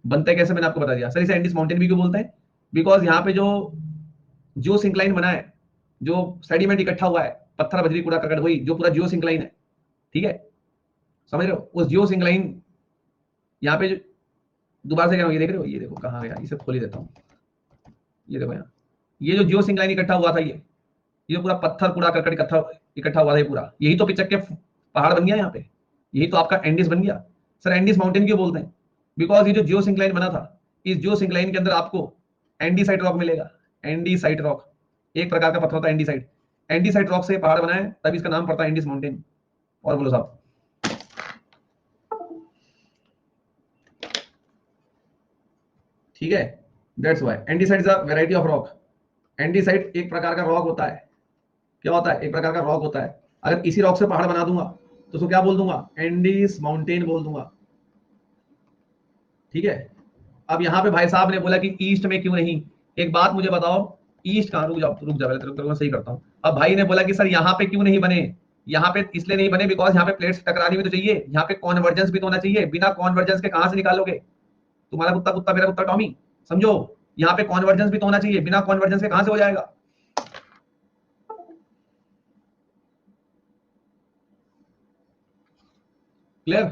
S1: बनता है कैसे, मैंने आपको बता दिया सर, इसे एंडीज माउंटेन भी क्यों बोलते हैं, बिकॉज यहाँ पे जो सिंक्लाइन बना है, जो सेडिमेंट इकट्ठा हुआ है, पत्थर बजरी कूड़ा करकट, वही जो पूरा जियो सिंक्लाइन है, ठीक है, समझ रहे हो। उस जियो सिंक्लाइन यहाँ पे दोबारा से क्या, ये देख रहे हो, ये देखो कहाँ गया, इसे खोल ही देता हूँ, ये देखो यहाँ, ये जो जियो सिंक्लाइन इकट्ठा हुआ था, ये पूरा पत्थर कूड़ा करकट इकट्ठा इकट्ठा हुआ था, ये पूरा यही तो पिचक के पहाड़ बन गया यहाँ पे, यही तो आपका एंडीज बन गया। सर एंडीज माउंटेन क्यों बोलते हैं, बिकॉज ये जो जियो सिंक्लाइन बना था, इस जियो सिंक्लाइन के अंदर आपको एंडीसाइट रॉक मिलेगा, एंडीसाइट रॉक एक प्रकार का पत्थर होता है एंडीसाइट, एंडीसाइट रॉक से पहाड़ बना है, तभी इसका नाम पड़ता है एंडीज माउंटेन। और बोलो साहब, ठीक है, that's why andesite is a variety of rock. Andesite एक प्रकार का रॉक होता है, क्या होता है, एक प्रकार का रॉक होता है। अगर इसी रॉक से पहाड़ बना दूंगा तो उसको क्या बोल दूंगा, एंडीज माउंटेन बोल दूंगा, ठीक है। अब यहाँ पे भाई साहब ने बोला कि ईस्ट में क्यों नहीं, एक बात मुझे बताओ, ईस्ट कहाँ, रुक जाओ रुक जाओ, तेरे को सही करता हूँ। अब भाई ने बोला कि सर यहाँ पे क्यों नहीं बने, यहाँ पे इसलिए नहीं बने बिकॉज यहाँ पे प्लेट्स टकरानी भी तो चाहिए, यहाँ पे कॉन्वर्जेंस भी तो होना चाहिए, बिना कॉन्वर्जेंस के कहां से निकालोगे, तुम्हारा कुत्ता कुत्ता मेरा कुत्ता टॉमी, समझो, यहाँ पे कॉन्वर्जेंस भी तो होना चाहिए, बिना कॉन्वर्जेंस के कहां से हो जाएगा। क्लियर,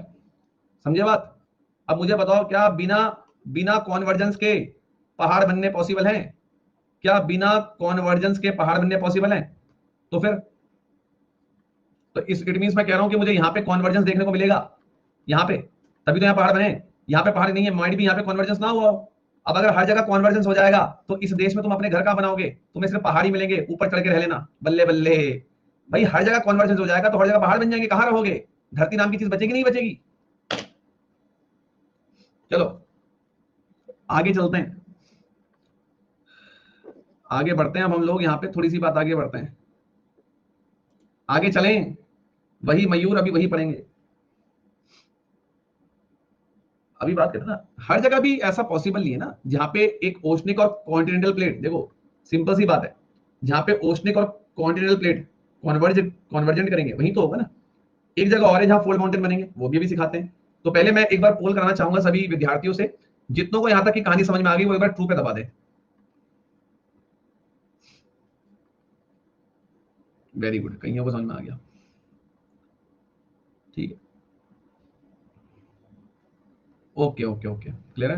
S1: समझे बात। अब मुझे बताओ, क्या बिना बिना कॉन्वर्जेंस के पहाड़ बनने पॉसिबल हैं, क्या बिना कॉन्वर्जेंस के पहाड़ बनने पॉसिबल हैं, तो फिर तो इस इट मींस मैं कह रहा हूं कि मुझे यहाँ पे कॉन्वर्जेंस देखने को मिलेगा, यहाँ पे, तभी तो यहाँ पहाड़ बने, यहाँ पे पहाड़ नहीं है, माइट भी यहाँ पे कॉन्वर्जेंस ना हुआ हो। अब अगर हर जगह कॉन्वर्जेंस हो जाएगा तो इस देश में तुम अपने घर कहाँ बनाओगे, तुम्हें सिर्फ पहाड़ी मिलेंगे, ऊपर चढ़ के रह लेना, बल्ले बल्ले। भाई हर जगह कॉन्वर्जेंस हो जाएगा तो हर जगह पहाड़ बन जाएंगे, कहाँ रहोगे, धरती नाम की चीज बचेगी नहीं बचेगी। चलो आगे चलते हैं, आगे बढ़ते हैं, अब हम लोग यहाँ पे थोड़ी सी बात आगे बढ़ते हैं, आगे चलें, वही मयूर अभी वही पढ़ेंगे। अभी बात करते ना, हर जगह भी ऐसा पॉसिबल नहीं है ना, जहां पे एक ओशनिक और कॉन्टिनेंटल प्लेट, देखो सिंपल सी बात है, जहां पे ओशनिक और कॉन्टिनेंटल प्लेट कॉन्वर्जेंट करेंगे, वही तो होगा ना। एक जगह और है जहां फोल्ड माउंटेन बनेंगे, वो भी अभी सिखाते हैं। तो पहले मैं एक बार पोल कराना चाहूंगा सभी विद्यार्थियों से, जितनों को यहां तक की कहानी समझ में आ गई वो एक बार ट्रू पे दबा दे। वेरी गुड, कईयों को समझ में आ गया, ठीक है, ओके ओके ओके, क्लियर है,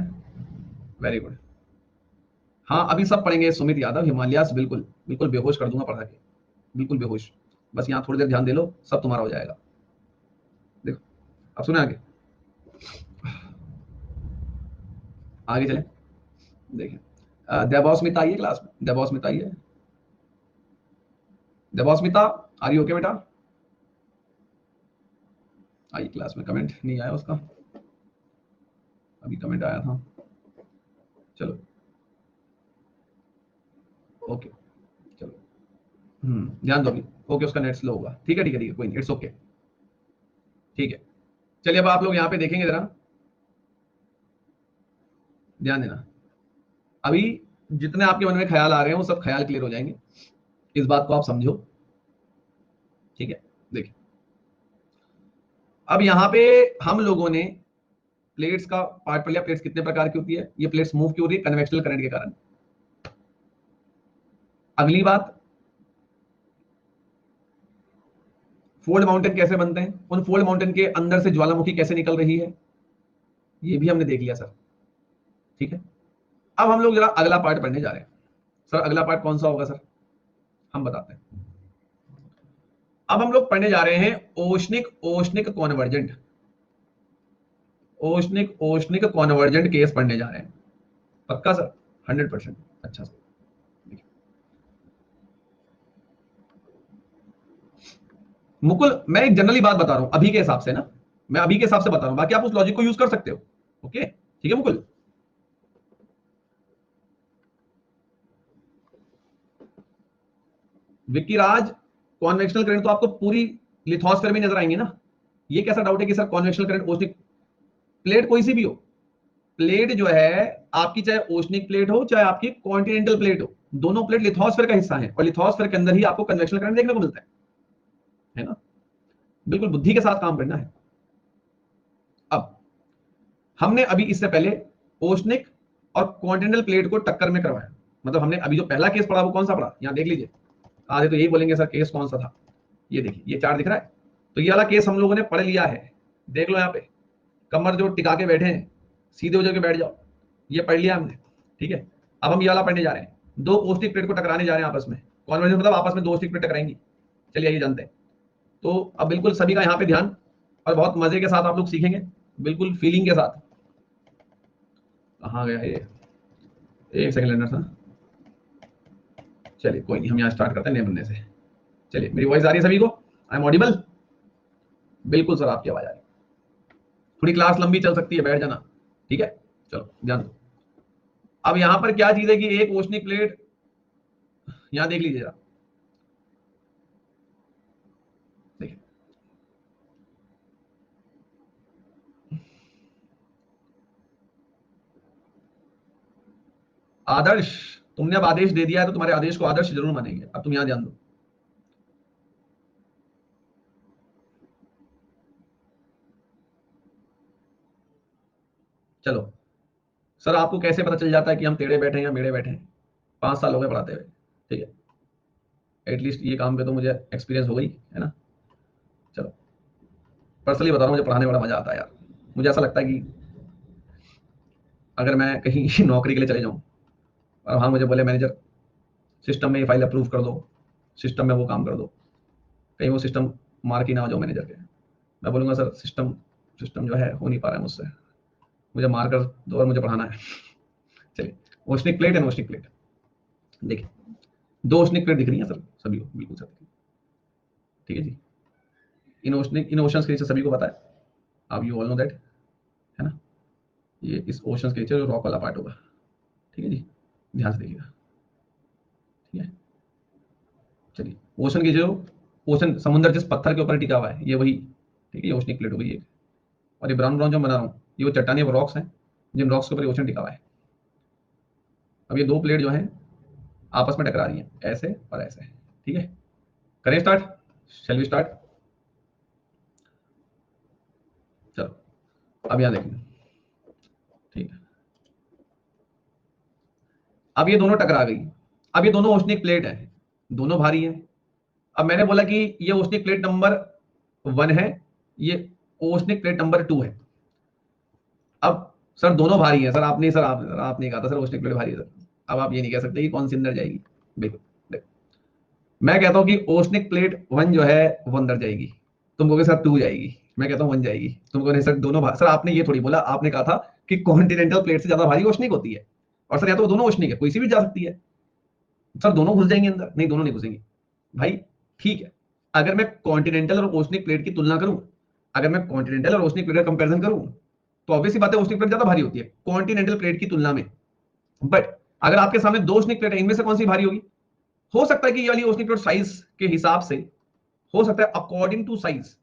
S1: वेरी गुड। हाँ अभी सब पढ़ेंगे, सुमित यादव, हिमालयास, बिल्कुल बिल्कुल बेहोश कर दूंगा पढ़ा के, बिल्कुल बेहोश। बस यहाँ थोड़ी देर ध्यान दे लो, सब तुम्हारा हो जाएगा। देखो अब सुने आगे, आगे चले, देखिए देवस्मिता आई है क्लास में, देवस्मिता आई है, देवस्मिता आर यू ओके बेटा, आई क्लास में, कमेंट नहीं आया उसका, अभी कमेंट आया था, चलो ओके, चलो ध्यान दो अभी, ओके उसका नेट स्लो होगा, ठीक है ठीक है ठीक है, कोई नहीं, इट्स ओके, ठीक है। चलिए अब आप लोग यहाँ पे देखेंगे जरा, ध्यान देना, अभी जितने आपके मन में ख्याल आ रहे हैं वो सब ख्याल क्लियर हो जाएंगे, इस बात को आप समझो, ठीक है। देखिए अब यहाँ पे हम लोगों ने प्लेट्स का पार्ट पढ़ लिया, प्लेट्स कितने प्रकार की होती है, ये प्लेट्स मूव क्यों हो रही है, कन्वेक्शनल करंट के कारण। अगली बात, फोल्ड माउंटेन कैसे बनते हैं, उन फोल्ड माउंटेन के अंदर से ज्वालामुखी कैसे निकल रही है, ये भी हमने देख लिया सर, ठीक है। अब हम लोग जरा अगला पार्ट पढ़ने जा रहे हैं। सर अगला पार्ट कौन सा होगा सर, हम बताते हैं। अब हम लोग पढ़ने जा रहे हैं oceanic oceanic convergent, oceanic oceanic convergent case पढ़ने जा रहे हैं, पक्का सर, 100%, अच्छा सर। मुकुल मैं एक जनरली बात बता रहा हूं अभी के हिसाब से ना, मैं अभी के हिसाब से बता रहा हूं, बाकी आप उस लॉजिक को यूज कर सकते हो, ओके ठीक है मुकुल। विक्की राज, कॉन्वेक्शनल करंट तो आपको पूरी लिथोस्फीयर में नजर आएंगे ना, ये कैसा डाउट है कि sir convectional current oceanic, plate कोई सी भी हो, प्लेट जो है आपकी, चाहे ओशनिक प्लेट हो चाहे आपकी कॉन्टिनेंटल प्लेट हो, दोनों प्लेट लिथोस्फीयर का हिस्सा है, और लिथोस्फीयर के अंदर ही आपको कन्वेक्शनल करंट देखने को मिलता है ना, बिल्कुल बुद्धि के साथ काम करना है। अब हमने अभी इससे पहले ओशनिक और कॉन्टिनेंटल प्लेट को टक्कर में करवाया, मतलब हमने अभी जो पहला केस पढ़ा वो कौन सा पढ़ा, यहां देख लीजिए, आधे तो यही बोलेंगे सर केस कौन सा था, ये देखिए ये चार्ट दिख रहा है, तो ये वाला केस हम लोगों ने पढ़ लिया है, देख लो यहाँ पे, कमर जो टिका के बैठे हैं सीधे हो जाके बैठ जाओ, ये पढ़ लिया हमने, ठीक है। अब हम ये वाला पढ़ने जा रहे हैं, दो ओस्टिक प्लेट को टकराने जा रहे हैं आपस में, कॉन्वर्जेंस मतलब आपस में दो ओस्टिक प्लेट टकराएंगी, चलिए ये जानते हैं। तो अब बिल्कुल सभी का यहाँ पे ध्यान, और बहुत मजे के साथ आप लोग सीखेंगे, बिल्कुल फीलिंग के साथ। कहाँ गया ये, एक सेकंड लेना था, चलिए कोई नहीं, हम यहाँ स्टार्ट करते हैं नए बनने से। चलिए मेरी वॉइस आ रही है सभी को, आई एम ऑडिबल, बिल्कुल सर आपकी आवाज आ रही है, थोड़ी क्लास लंबी चल सकती है, बैठ जाना, ठीक है, चलो ध्यान दो। अब यहां पर क्या चीज है कि एक ओशनिक प्लेट, यहां देख लीजिए जरा, देखिए आदर्श, तुमने अब आदेश दे दिया है तो तुम्हारे आदेश को आदर्श जरूर मानेंगे, अब तुम यहां ध्यान दो। चलो सर आपको कैसे पता चल जाता है कि हम टेढ़े बैठे हैं या मेढ़े बैठे हैं, 5 साल हो गए पढ़ाते हुए, ठीक है, एटलीस्ट ये काम पे तो मुझे एक्सपीरियंस हो गई है ना। चलो पर्सनली बता रहा हूँ, मुझे पढ़ाने में बड़ा मजा आता है यार, मुझे ऐसा लगता है कि अगर मैं कहीं नौकरी के लिए चले जाऊँ और हाँ मुझे बोले मैनेजर सिस्टम में ये फाइल अप्रूव कर दो, सिस्टम में वो काम कर दो, कहीं वो सिस्टम मार के ना हो जाओ मैनेजर के, मैं बोलूंगा सर सिस्टम सिस्टम जो है हो नहीं पा रहा है मुझसे, मुझे मार कर दो और मुझे पढ़ाना है। चलिए oceanic plate and oceanic plate, देखिए दो ओशनिक प्लेट दिख रही है सर सभी को, बिल्कुल सर, ठीक है जी, इन ओशनिक इन ओशंस के नीचे सभी को पता है, आप यू ऑल नो दैट, है ना, ये इस ओशंस के नीचे जो रॉक वाला पार्ट होगा, ठीक है जी, ध्यान से देखिएगा, ठीक है। चलिए ओशन की जो, ओशन समुद्र जिस पत्थर के ऊपर टिका हुआ है ये वही, ठीक है, ये ओशनिक प्लेट हो गई एक, और ये ब्राउन ब्राउन जो बना रहा हूँ ये वो चट्टानी वो रॉक्स हैं, जिन रॉक्स के ऊपर ओशन टिका हुआ है। अब ये दो प्लेट जो है आपस में टकरा रही हैं, ऐसे और ऐसे, ठीक है, करें स्टार्ट, शैल वी स्टार्ट। चलो अब यहां देखें, ठीक है। अब ये दोनों टकरा गई। अब ये दोनों ओशनिक प्लेट है, दोनों भारी है। अब मैंने बोला कि ये ओशनिक प्लेट नंबर 1 है, ये ओशनिक प्लेट नंबर 2 है। अब सर दोनों भारी है सर, आपने कहा था सर ओशनिक प्लेट भारी है सर। अब आप ये नहीं कह सकते कि कौन सी अंदर जाएगी। देखो देखो, मैं कहता हूं कि ओशनिक प्लेट 1 जो है वो अंदर जाएगी, तुम कहोगे सर 2 जाएगी, मैं कहता हूं 1 जाएगी, तुम कहोगे सर दोनों सर आपने ये थोड़ी बोला, आपने कहा था कि कॉन्टिनेंटल प्लेट से ज्यादा भारी ओशनिक होती है। और सर या तो वो दोनों ओशनिक है, कोई सी भी जा सकती है। सर दोनों घुस जाएंगे अंदर, नहीं दोनों नहीं घुसेंगे भाई। ठीक है, अगर मैं कॉन्टिनेंटल और ओशनिक प्लेट की तुलना करूं, अगर मैं कॉन्टिनेंटल और ओशनिक प्लेट का कंपैरिजन करूं, तो ऑब्वियसली बात है ओशनिक प्लेट ज्यादा भारी होती है कॉन्टिनेंटल प्लेट की तुलना में। बट अगर आपके सामने दो ओशनिक प्लेट है, इनमें से कौन सी भारी होगी? हो सकता है कि ये वाली ओशनिक प्लेट साइज के हिसाब से, हो सकता है अकॉर्डिंग टू साइज,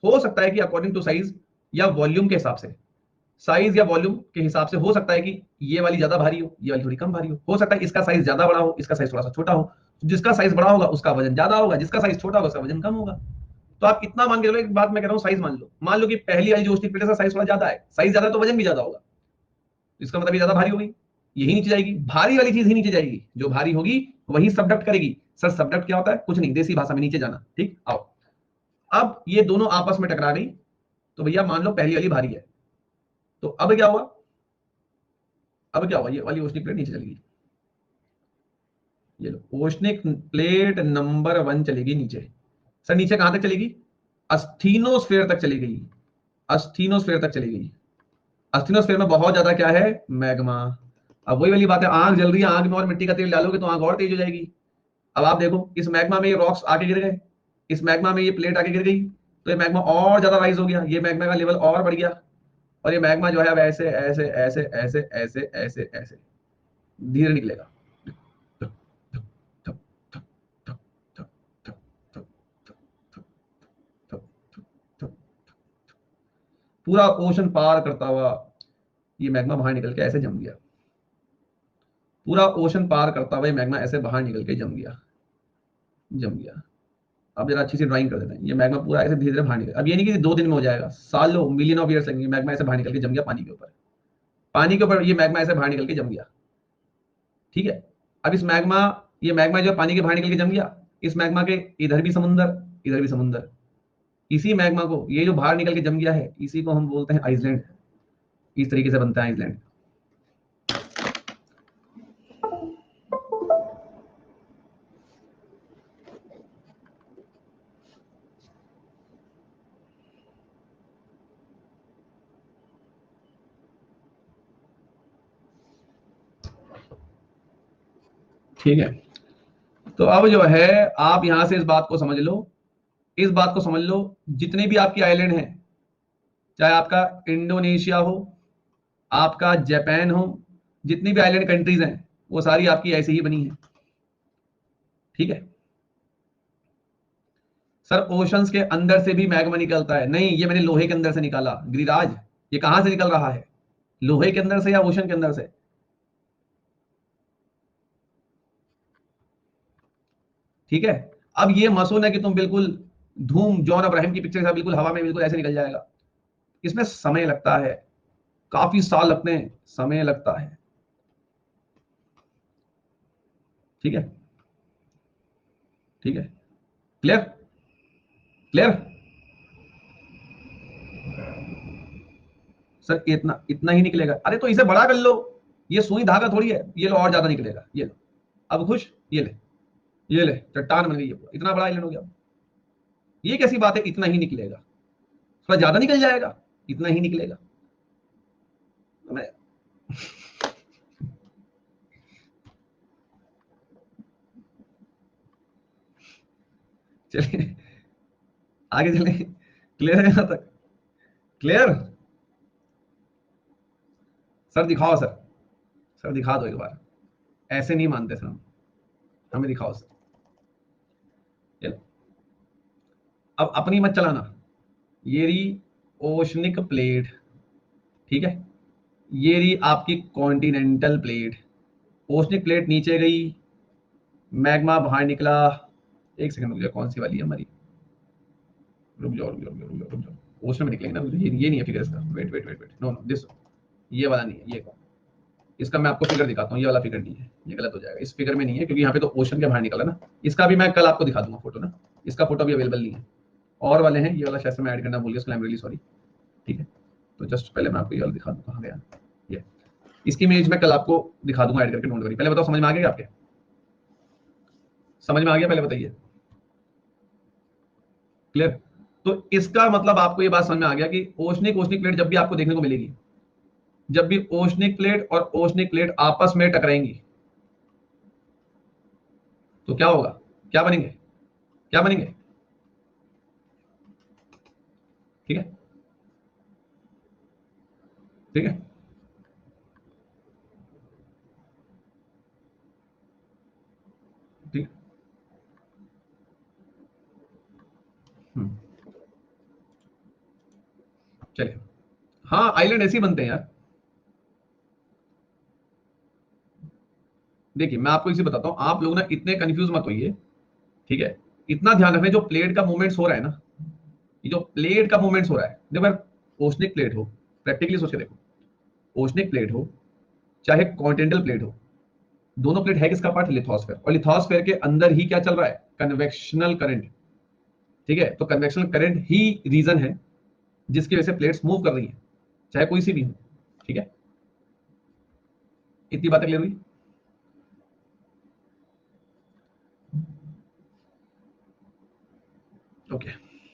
S1: हो सकता है कि अकॉर्डिंग टू साइज या वॉल्यूम के हिसाब से, साइज या वॉल्यूम के हिसाब से हो सकता है कि ये वाली ज्यादा भारी हो, ये वाली थोड़ी कम भारी हो सकता है इसका साइज ज्यादा बड़ा हो, इसका साइज थोड़ा सा छोटा हो। जिसका साइज बड़ा होगा उसका वजन ज्यादा होगा, जिसका साइज छोटा होगा उसका वजन कम होगा। तो आप इतना मान के चलो, एक बात मैं कह रहा हूं, साइज मान लो कि पहली वाली जो ओस्टिक प्लेट है साइज थोड़ा ज्यादा है, साइज ज्यादा है तो वजन भी ज्यादा होगा, इसका मतलब ये ज्यादा भारी होगी, यही नीचे जाएगी, भारी वाली चीज ही नीचे जाएगी, जो भारी होगी वही सबडक्ट करेगी। सर सबडक्ट क्या होता है? कुछ नहीं, देसी भाषा में नीचे जाना। ठीक, आओ। अब ये दोनों आपस में टकरा गई, तो भैया मान लो पहली वाली भारी है, तो अब क्या हुआ? अब क्या हुआ? ये वाली ओस्टिक प्लेट नीचे चली गई, ये लो ओशनिक प्लेट नंबर 1 चलेगी नीचे। सर नीचे कहां तक चलेगी? अस्थीनोस्फेयर तक चली गई, अस्थीनोस्फेयर तक चली गई। अस्थीनोस्फेयर में बहुत ज्यादा क्या है? मैग्मा। अब वही वाली बात है, आग जल रही है, आग में और मिट्टी का तेल डालोगे तो आग और तेज हो जाएगी। अब आप देखो, इस मैग्मा में ये रॉक्स आके गिर गए, इस मैग्मा में ये प्लेट आके गिर गई, तो ये मैग्मा और ज्यादा राइज हो गया, ये मैग्मा का लेवल और बढ़ गया, और ये मैग्मा जो है अब ऐसे ऐसे ऐसे ऐसे ऐसे ऐसे ऐसे धीरे निकलेगा। पूरा ओशन पार करता हुआ ये मैग्मा बाहर निकल के ऐसे जम गया, पूरा ओशन पार करता हुआ ये मैग्मा ऐसे बाहर निकल के जम गया, जम गया। अब जरा अच्छी सी ड्राइंग कर देते हैं, ये मैग्मा पूरा ऐसे धीरे धीरे बाहर निकल, अब ये नहीं कि 2 दिन में हो जाएगा, सालों मिलियन ऑफ ईयर्स लगेंगे। मैग्मा ऐसे बाहर निकल के जम गया पानी के ऊपर, पानी के ऊपर ये मैग्मा ऐसे बाहर निकल के जम गया। ठीक है, अब इस मैग्मा, ये मैग्मा जो पानी के बाहर निकल के जम गया, इस मैग्मा के इधर भी समुंदर, इधर भी समुंदर, इसी मैग्मा को, ये जो बाहर निकल के जम गया है, इसी को हम बोलते हैं आइसलैंड। इस तरीके से बनता है आइसलैंड। ठीक है, तो अब जो है आप यहां से इस बात को समझ लो, इस बात को समझ लो, जितने भी आपकी आइलैंड हैं, चाहे आपका इंडोनेशिया हो, आपका जापान हो, जितनी भी आइलैंड कंट्रीज हैं, वो सारी आपकी ऐसे ही बनी है। ठीक है सर, ओशंस के अंदर से भी मैग्मा निकलता है? नहीं, ये मैंने लोहे के अंदर से निकाला गिरिराज। ये कहां से निकल रहा है? लोहे के अंदर से या ओशन के अंदर से? ठीक है, अब ये मसून है कि तुम बिल्कुल धूम जॉन अब्राहम की पिक्चर के साथ बिल्कुल हवा में बिल्कुल ऐसे निकल जाएगा। इसमें समय लगता है, काफी साल लगते हैं, समय लगता है। ठीक है, ठीक है, क्लियर, क्लियर। सर इतना इतना ही निकलेगा? अरे तो इसे बड़ा कर लो, ये सुई धागा थोड़ी है, ये लो और ज्यादा निकलेगा, ये लो। अब खुश, ये ले, ये ले, चट्टान बन गई है, इतना बड़ा आइलैंड हो गया। ये कैसी बात है, इतना ही निकलेगा? थोड़ा ज्यादा निकल जाएगा, इतना ही निकलेगा। तो मैं चलिए आगे चले, क्लियर है यहां तक? क्लियर? सर दिखाओ सर, सर दिखा दो एक बार, ऐसे नहीं मानते सर हम, हमें दिखाओ सर। चलो अब अपनी मत चलाना, ये रही ओशनिक प्लेट, ठीक है, ये रही आपकी कॉन्टिनेंटल प्लेट। ओशनिक प्लेट नीचे गई, मैग्मा बाहर निकला, एक सेकंड रुक जाओ, कौन सी वाली है हमारी, रुक जाओ रुक जाओ रुक जाओ रुक जाओ रुक जाओ, ओशन में निकलेंगे ना, ये नहीं है फिगर इसका, wait wait wait wait, no no this, ये वाला नहीं है, ये इसका मैं आपको फिगर दिखाता हूँ, ये वाला फिगर नहीं है, ये गलत हो जाएगा, इस फिगर में नहीं है क्योंकि यहाँ पे तो ओशन के बाहर निकला ना। इसका भी मैं कल आपको दिखा दूंगा फोटो ना, इसका फोटो भी अवेलेबल नहीं है, और वाले हैं, ये वाला शायद से मैं ऐड करना भूल गया, इसका आई एम रियली सॉरी। ठीक है, तो जस्ट पहले मैं आपको ये वाला दिखा दूँ, कहाँ गया ये, इसकी इमेज मैं कल आपको दिखा दूंगा ऐड करके, डोंट वरी। पहले बताओ समझ में आ गया आपके, समझ में आ गया, पहले बताइए, क्लियर। तो इसका मतलब आपको ये बात समझ में आ गया कि ओशनिक ओशनिक प्लेट जब भी आपको देखने को मिलेगी, जब भी ओशनिक प्लेट और ओशनिक प्लेट आपस में टकराएंगी तो क्या होगा, क्या बनेंगे, क्या बनेंगे, ठीक है, ठीक है, ठीक। हम्म, चलिए, हाँ आइलैंड ऐसे ही बनते हैं यार। देखिए मैं आपको इसे बताता हूं, आप लोग ना इतने कंफ्यूज मत होइए, ठीक है। इतना ध्यान रखना, जो प्लेट का मूवमेंट्स हो रहा है ना, ये जो प्लेट का मूवमेंट्स हो रहा है, देखो यार, ओशनिक प्लेट हो, प्रैक्टिकली सोच के देखो, ओशनिक प्लेट हो चाहे कॉन्टिनेंटल प्लेट हो, दोनों प्लेट है किसका पार्ट, लिथोस्फेयर, और लिथोस्फेयर के अंदर ही क्या चल रहा है, कन्वेक्शनल करंट, ठीक है। तो कन्वेक्शनल करंट ही रीजन है जिसकी वजह से प्लेट्स मूव कर रही हैं, चाहे कोई सी भी हो, ठीक है। इतनी बातें क्लियर हुई। ओके